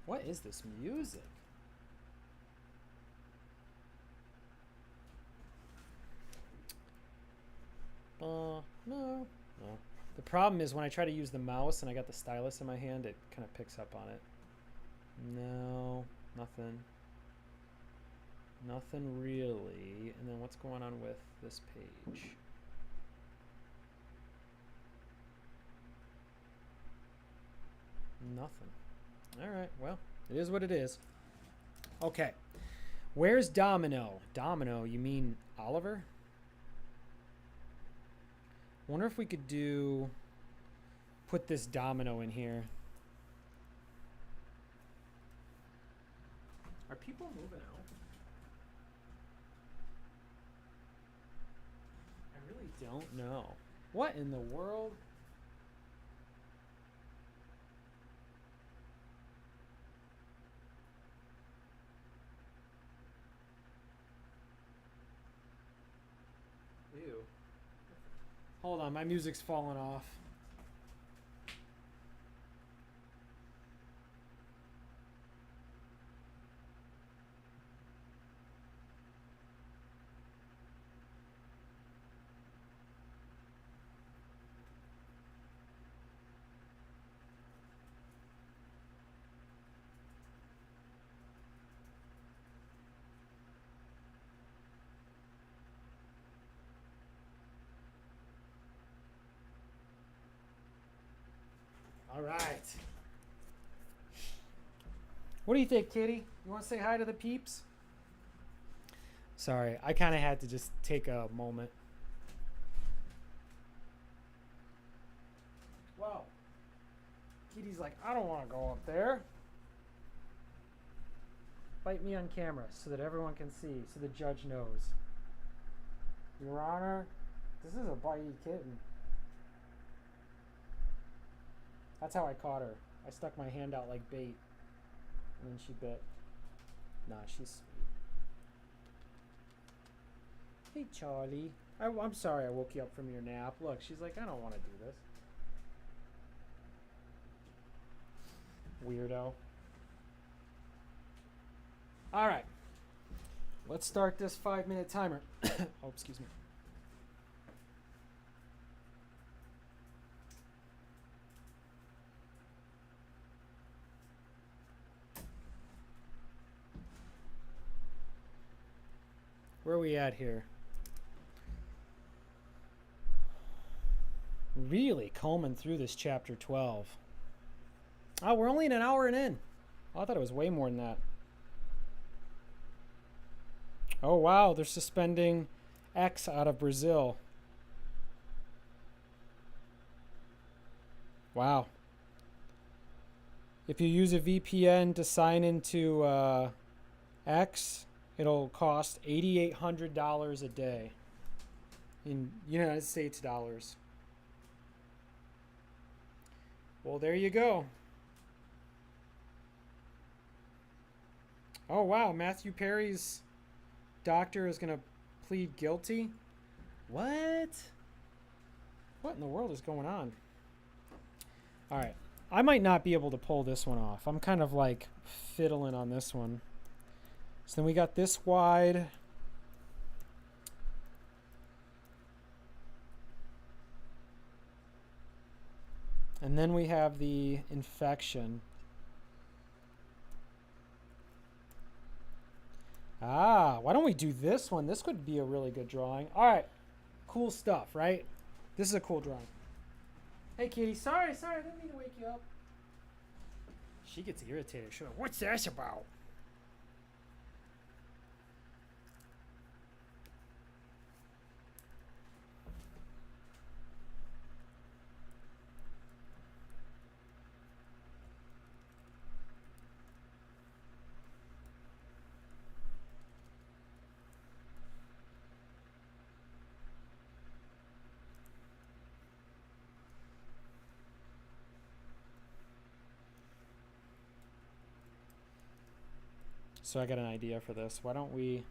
What is this music? No. The problem is when I try to use the mouse and I got the stylus in my hand, it kind of picks up on it. No, nothing. Nothing really. And then what's going on with this page? Nothing. All right, well, it is what it is. Okay. Where's Domino? Domino, you mean Oliver? Wonder if we could put this domino in here. Are people moving out? I really don't know. What in the world? Hold on, my music's falling off. All right. What do you think, Kitty? You want to say hi to the peeps? Sorry, I kind of had to just take a moment. Wow. Kitty's like, I don't want to go up there. Bite me on camera so that everyone can see, so the judge knows. Your Honor, this is a bitey kitten. That's how I caught her. I stuck my hand out like bait, and then she bit. Nah, she's sweet. Hey, Charlie. I'm sorry I woke you up from your nap. Look, she's like, I don't want to do this. Weirdo. All right. Let's start this 5-minute timer. Oh, excuse me. Where are we at here? Really combing through this chapter 12. Oh, we're only an hour in. Oh, I thought it was way more than that. Oh, wow, they're suspending X out of Brazil. Wow. If you use a VPN to sign into X, it'll cost $8,800 a day in United States dollars. Well, there you go. Oh, wow. Matthew Perry's doctor is going to plead guilty? What? What in the world is going on? All right. I might not be able to pull this one off. I'm kind of like fiddling on this one. So then we got this wide. And then we have the infection. Ah, why don't we do this one? This could be a really good drawing. All right, cool stuff, right? This is a cool drawing. Hey, Kitty, sorry, I didn't mean to wake you up. She gets irritated. She's like, what's this about? So I got an idea for this. Why don't we...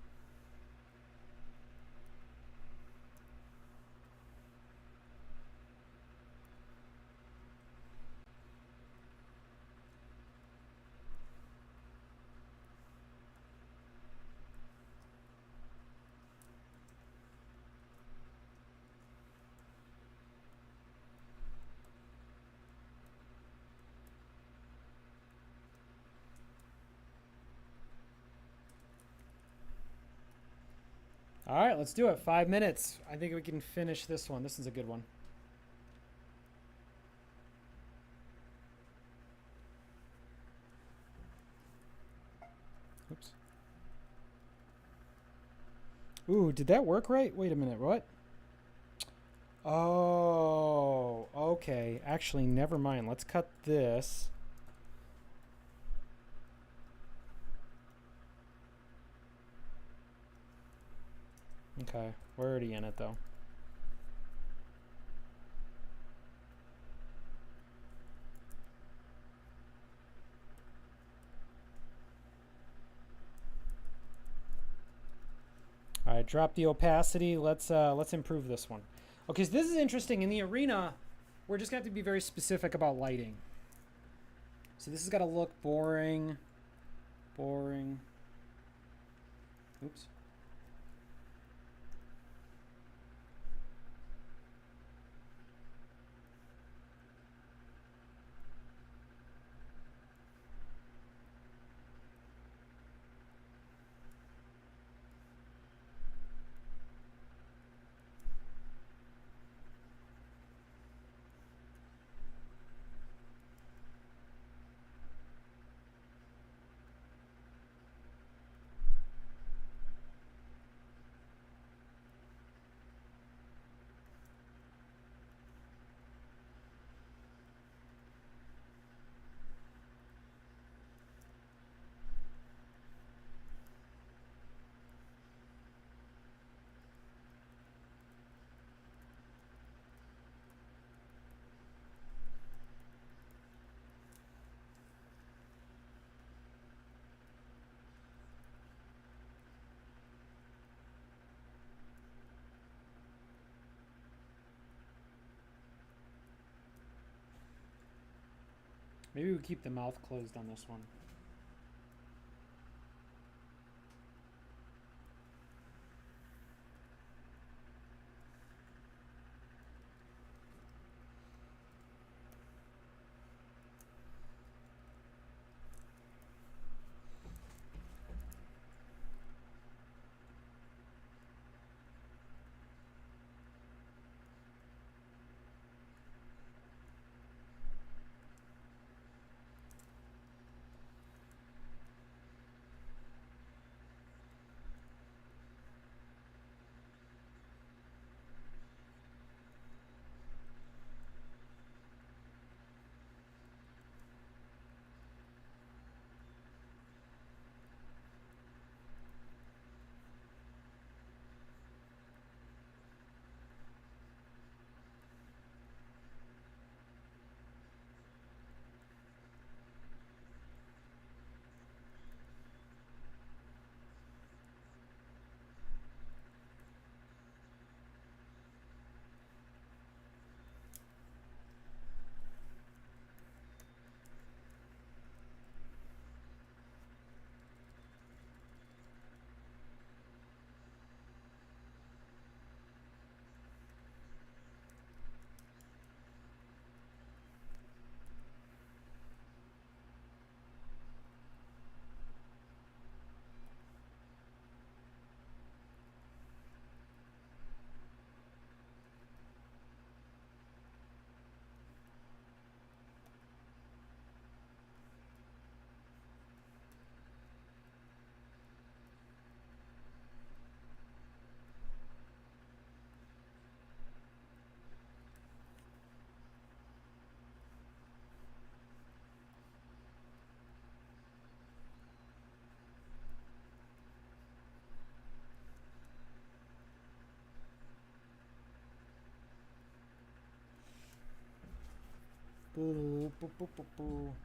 All right, let's do it. 5 minutes. I think we can finish this one. This is a good one. Oops. Ooh, did that work right? Wait a minute, what? Oh, okay. Actually, never mind. Let's cut this. Okay, we're already in it though. All right, drop the opacity. Let's improve this one. Okay, so this is interesting. In the arena, we're just going to have to be very specific about lighting. So this has got to look boring. Boring. Oops. Maybe we keep the mouth closed on this one.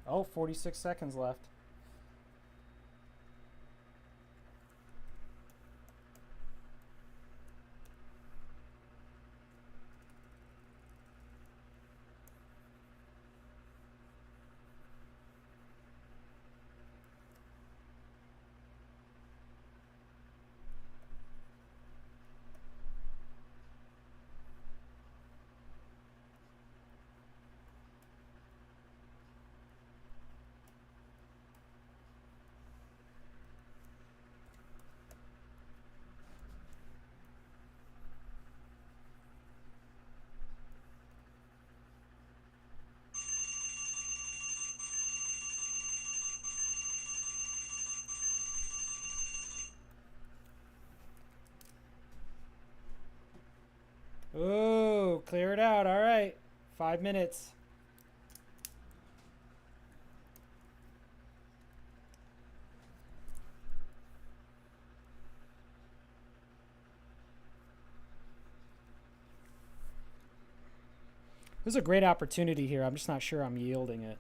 Oh, 46 seconds left. Oh, clear it out. All right. 5 minutes. This is a great opportunity here. I'm just not sure I'm yielding it.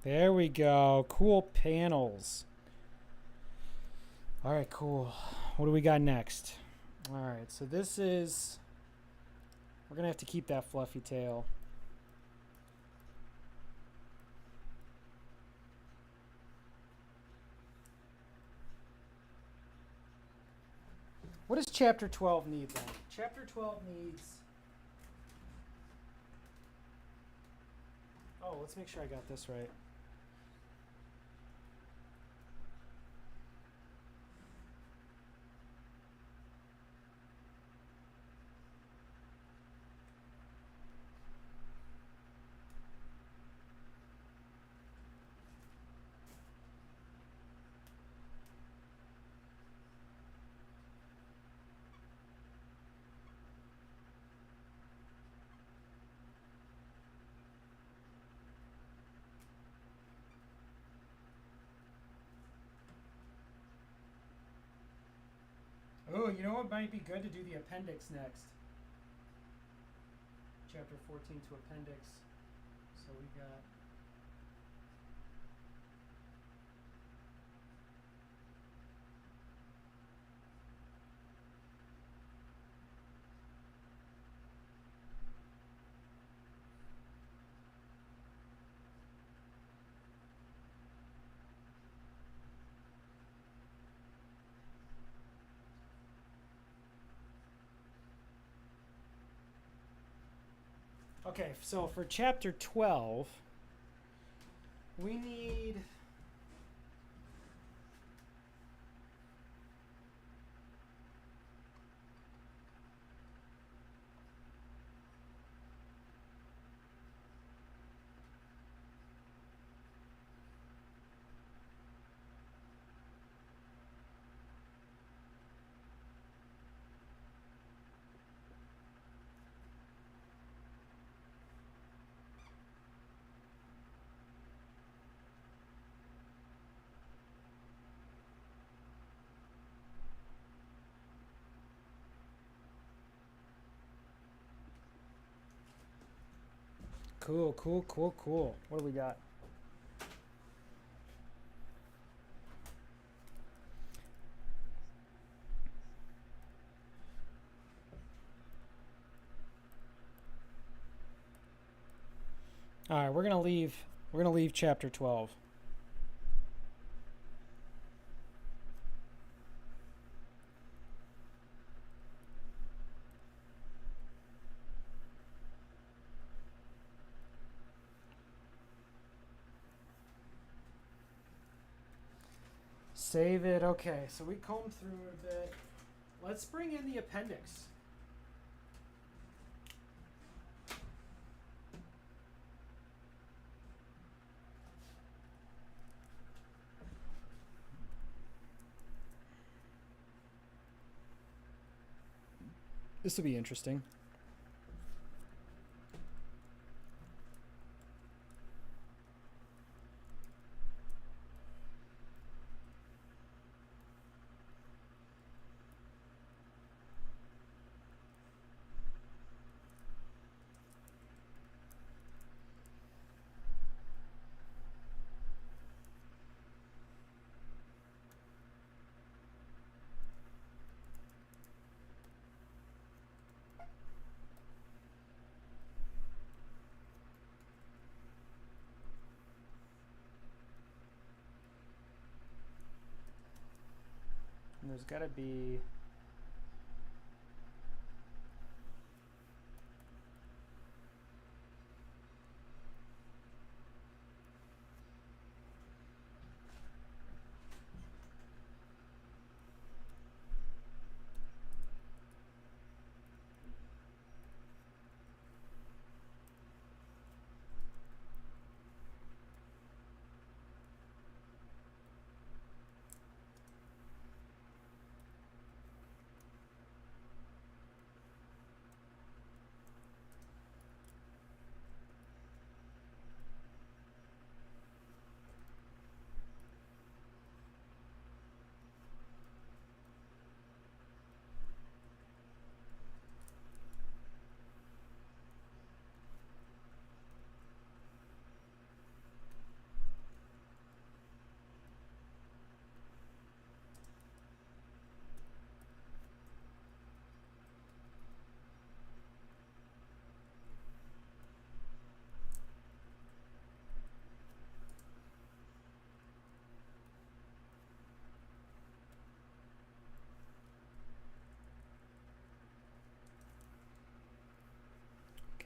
There we go. Cool panels. All right, cool. What do we got next? All right, so this is... We're going to have to keep that fluffy tail. What does Chapter 12 need then? Chapter 12 needs... Oh, let's make sure I got this right. Oh, you know what might be good to do the appendix next? Chapter 14 to appendix. So we got... Okay, so for chapter 12, we need... Cool, cool, cool, cool. What do we got? All right, we're gonna leave chapter 12. Save it. Okay, so we combed through it a bit. Let's bring in the appendix. This will be interesting. And there's got to be...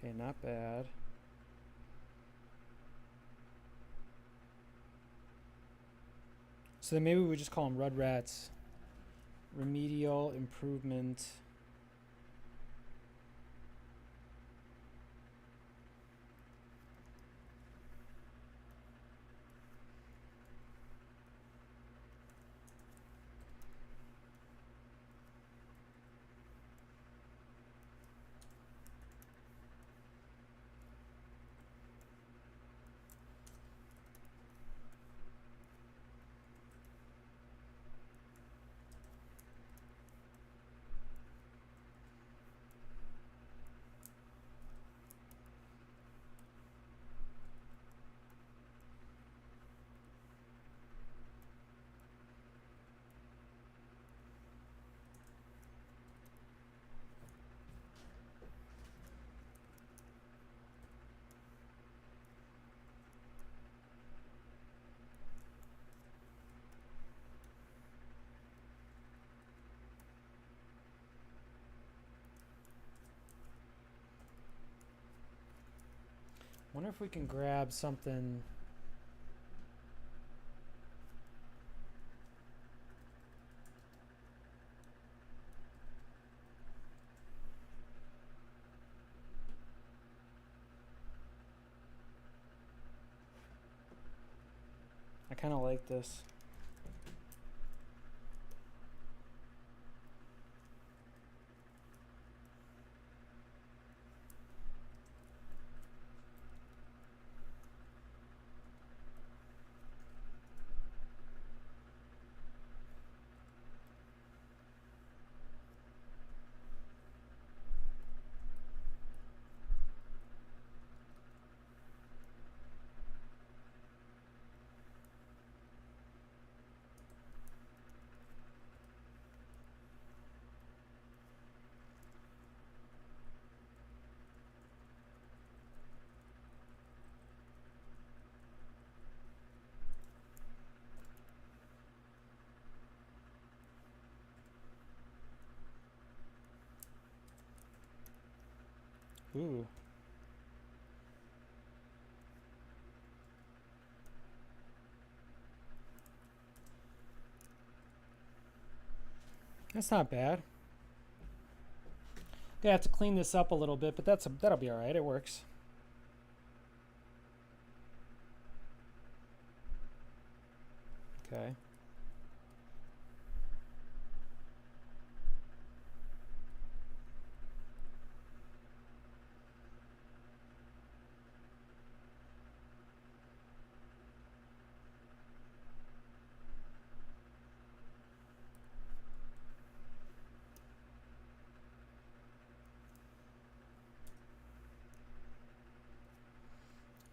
Okay, not bad. So then maybe we just call them Rud Rats. Remedial improvement. Wonder if we can grab something. I kind of like this. Ooh. That's not bad. Gonna have to clean this up a little bit, but that'll be all right. It works. Okay.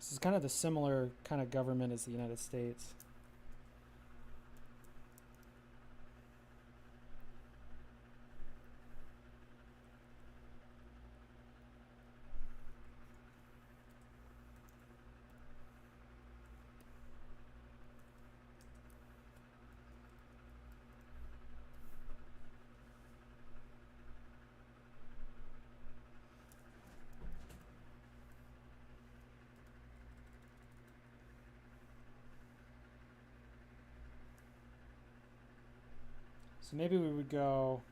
This is kind of the similar kind of government as the United States. So maybe we would go.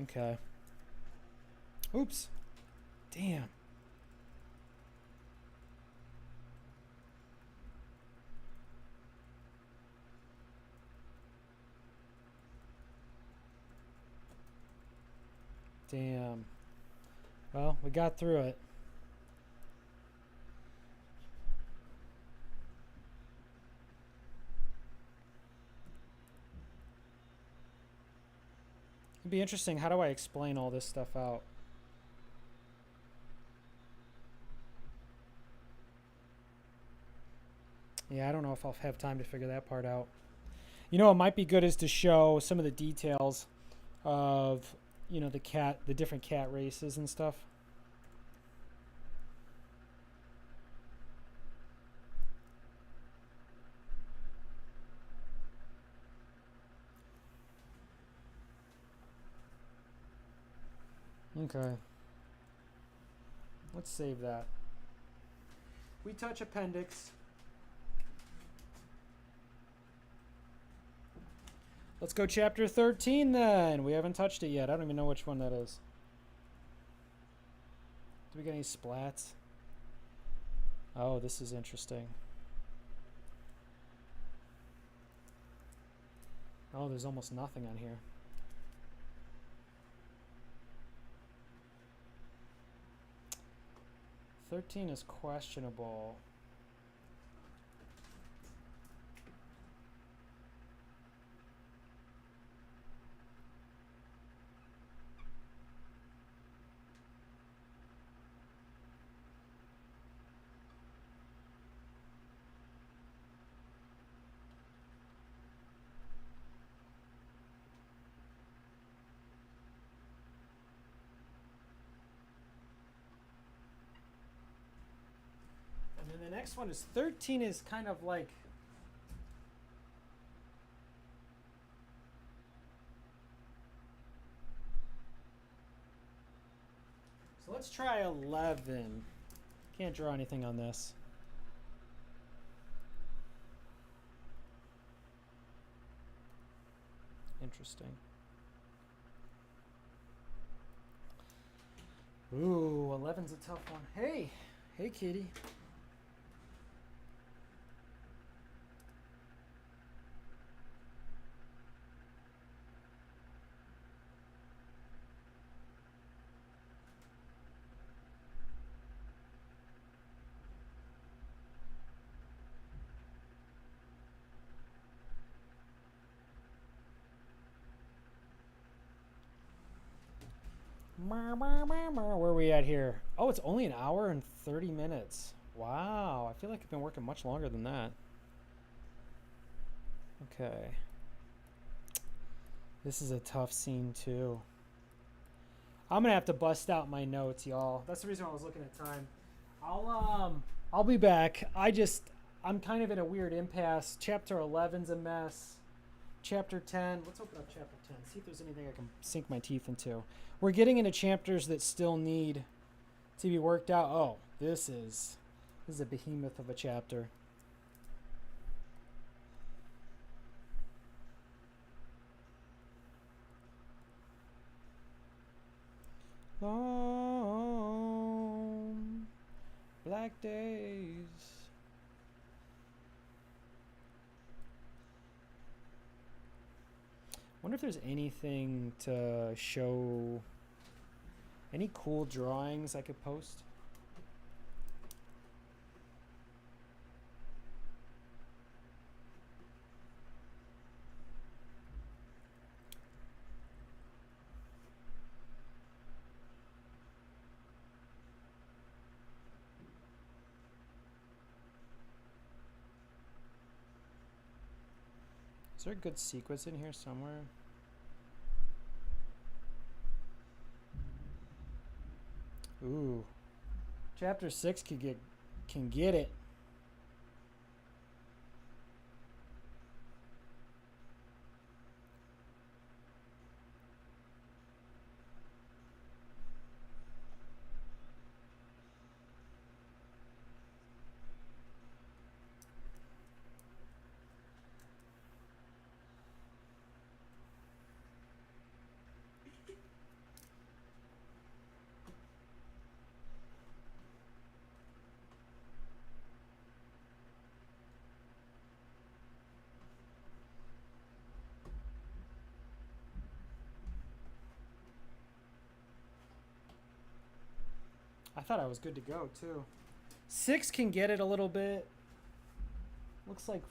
Okay. Oops. Damn. Damn. Well, we got through it. It'd be interesting. How do I explain all this stuff out? Yeah, I don't know if I'll have time to figure that part out. You know, what might be good is to show some of the details of, you know, the different cat races and stuff. Okay. Let's save that. We touch appendix. Let's go chapter 13 then. We haven't touched it yet. I don't even know which one that is. Do we get any splats? Oh, this is interesting. Oh, there's almost nothing on here. $13 is questionable. And then the next one is 13 is kind of like, so let's try 11. Can't draw anything on this. Interesting. Ooh, 11's a tough one. Hey, hey, kitty. Where are we at here? Oh, it's only an hour and 30 minutes. Wow, I feel like I've been working much longer than that. Okay. This is a tough scene too. I'm gonna have to bust out my notes, y'all. That's the reason why I was looking at time. I'll be back. I'm kind of in a weird impasse. Chapter 11's a mess. Chapter 10. Let's open up chapter 10. See if there's anything I can sink my teeth into. We're getting into chapters that still need to be worked out. Oh, this is a behemoth of a chapter. Long black days. Wonder if there's anything to show, any cool drawings I could post. Is there a good sequence in here somewhere? Ooh. Chapter 6 can get it. I thought I was good to go too. 6 can get it a little bit. Looks like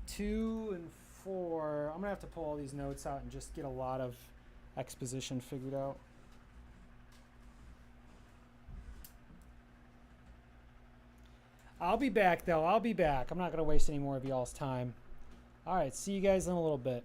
2 and 4. I'm gonna have to pull all these notes out and just get a lot of exposition figured out. I'll be back though. I'll be back. I'm not gonna waste any more of y'all's time. All right. See you guys in a little bit.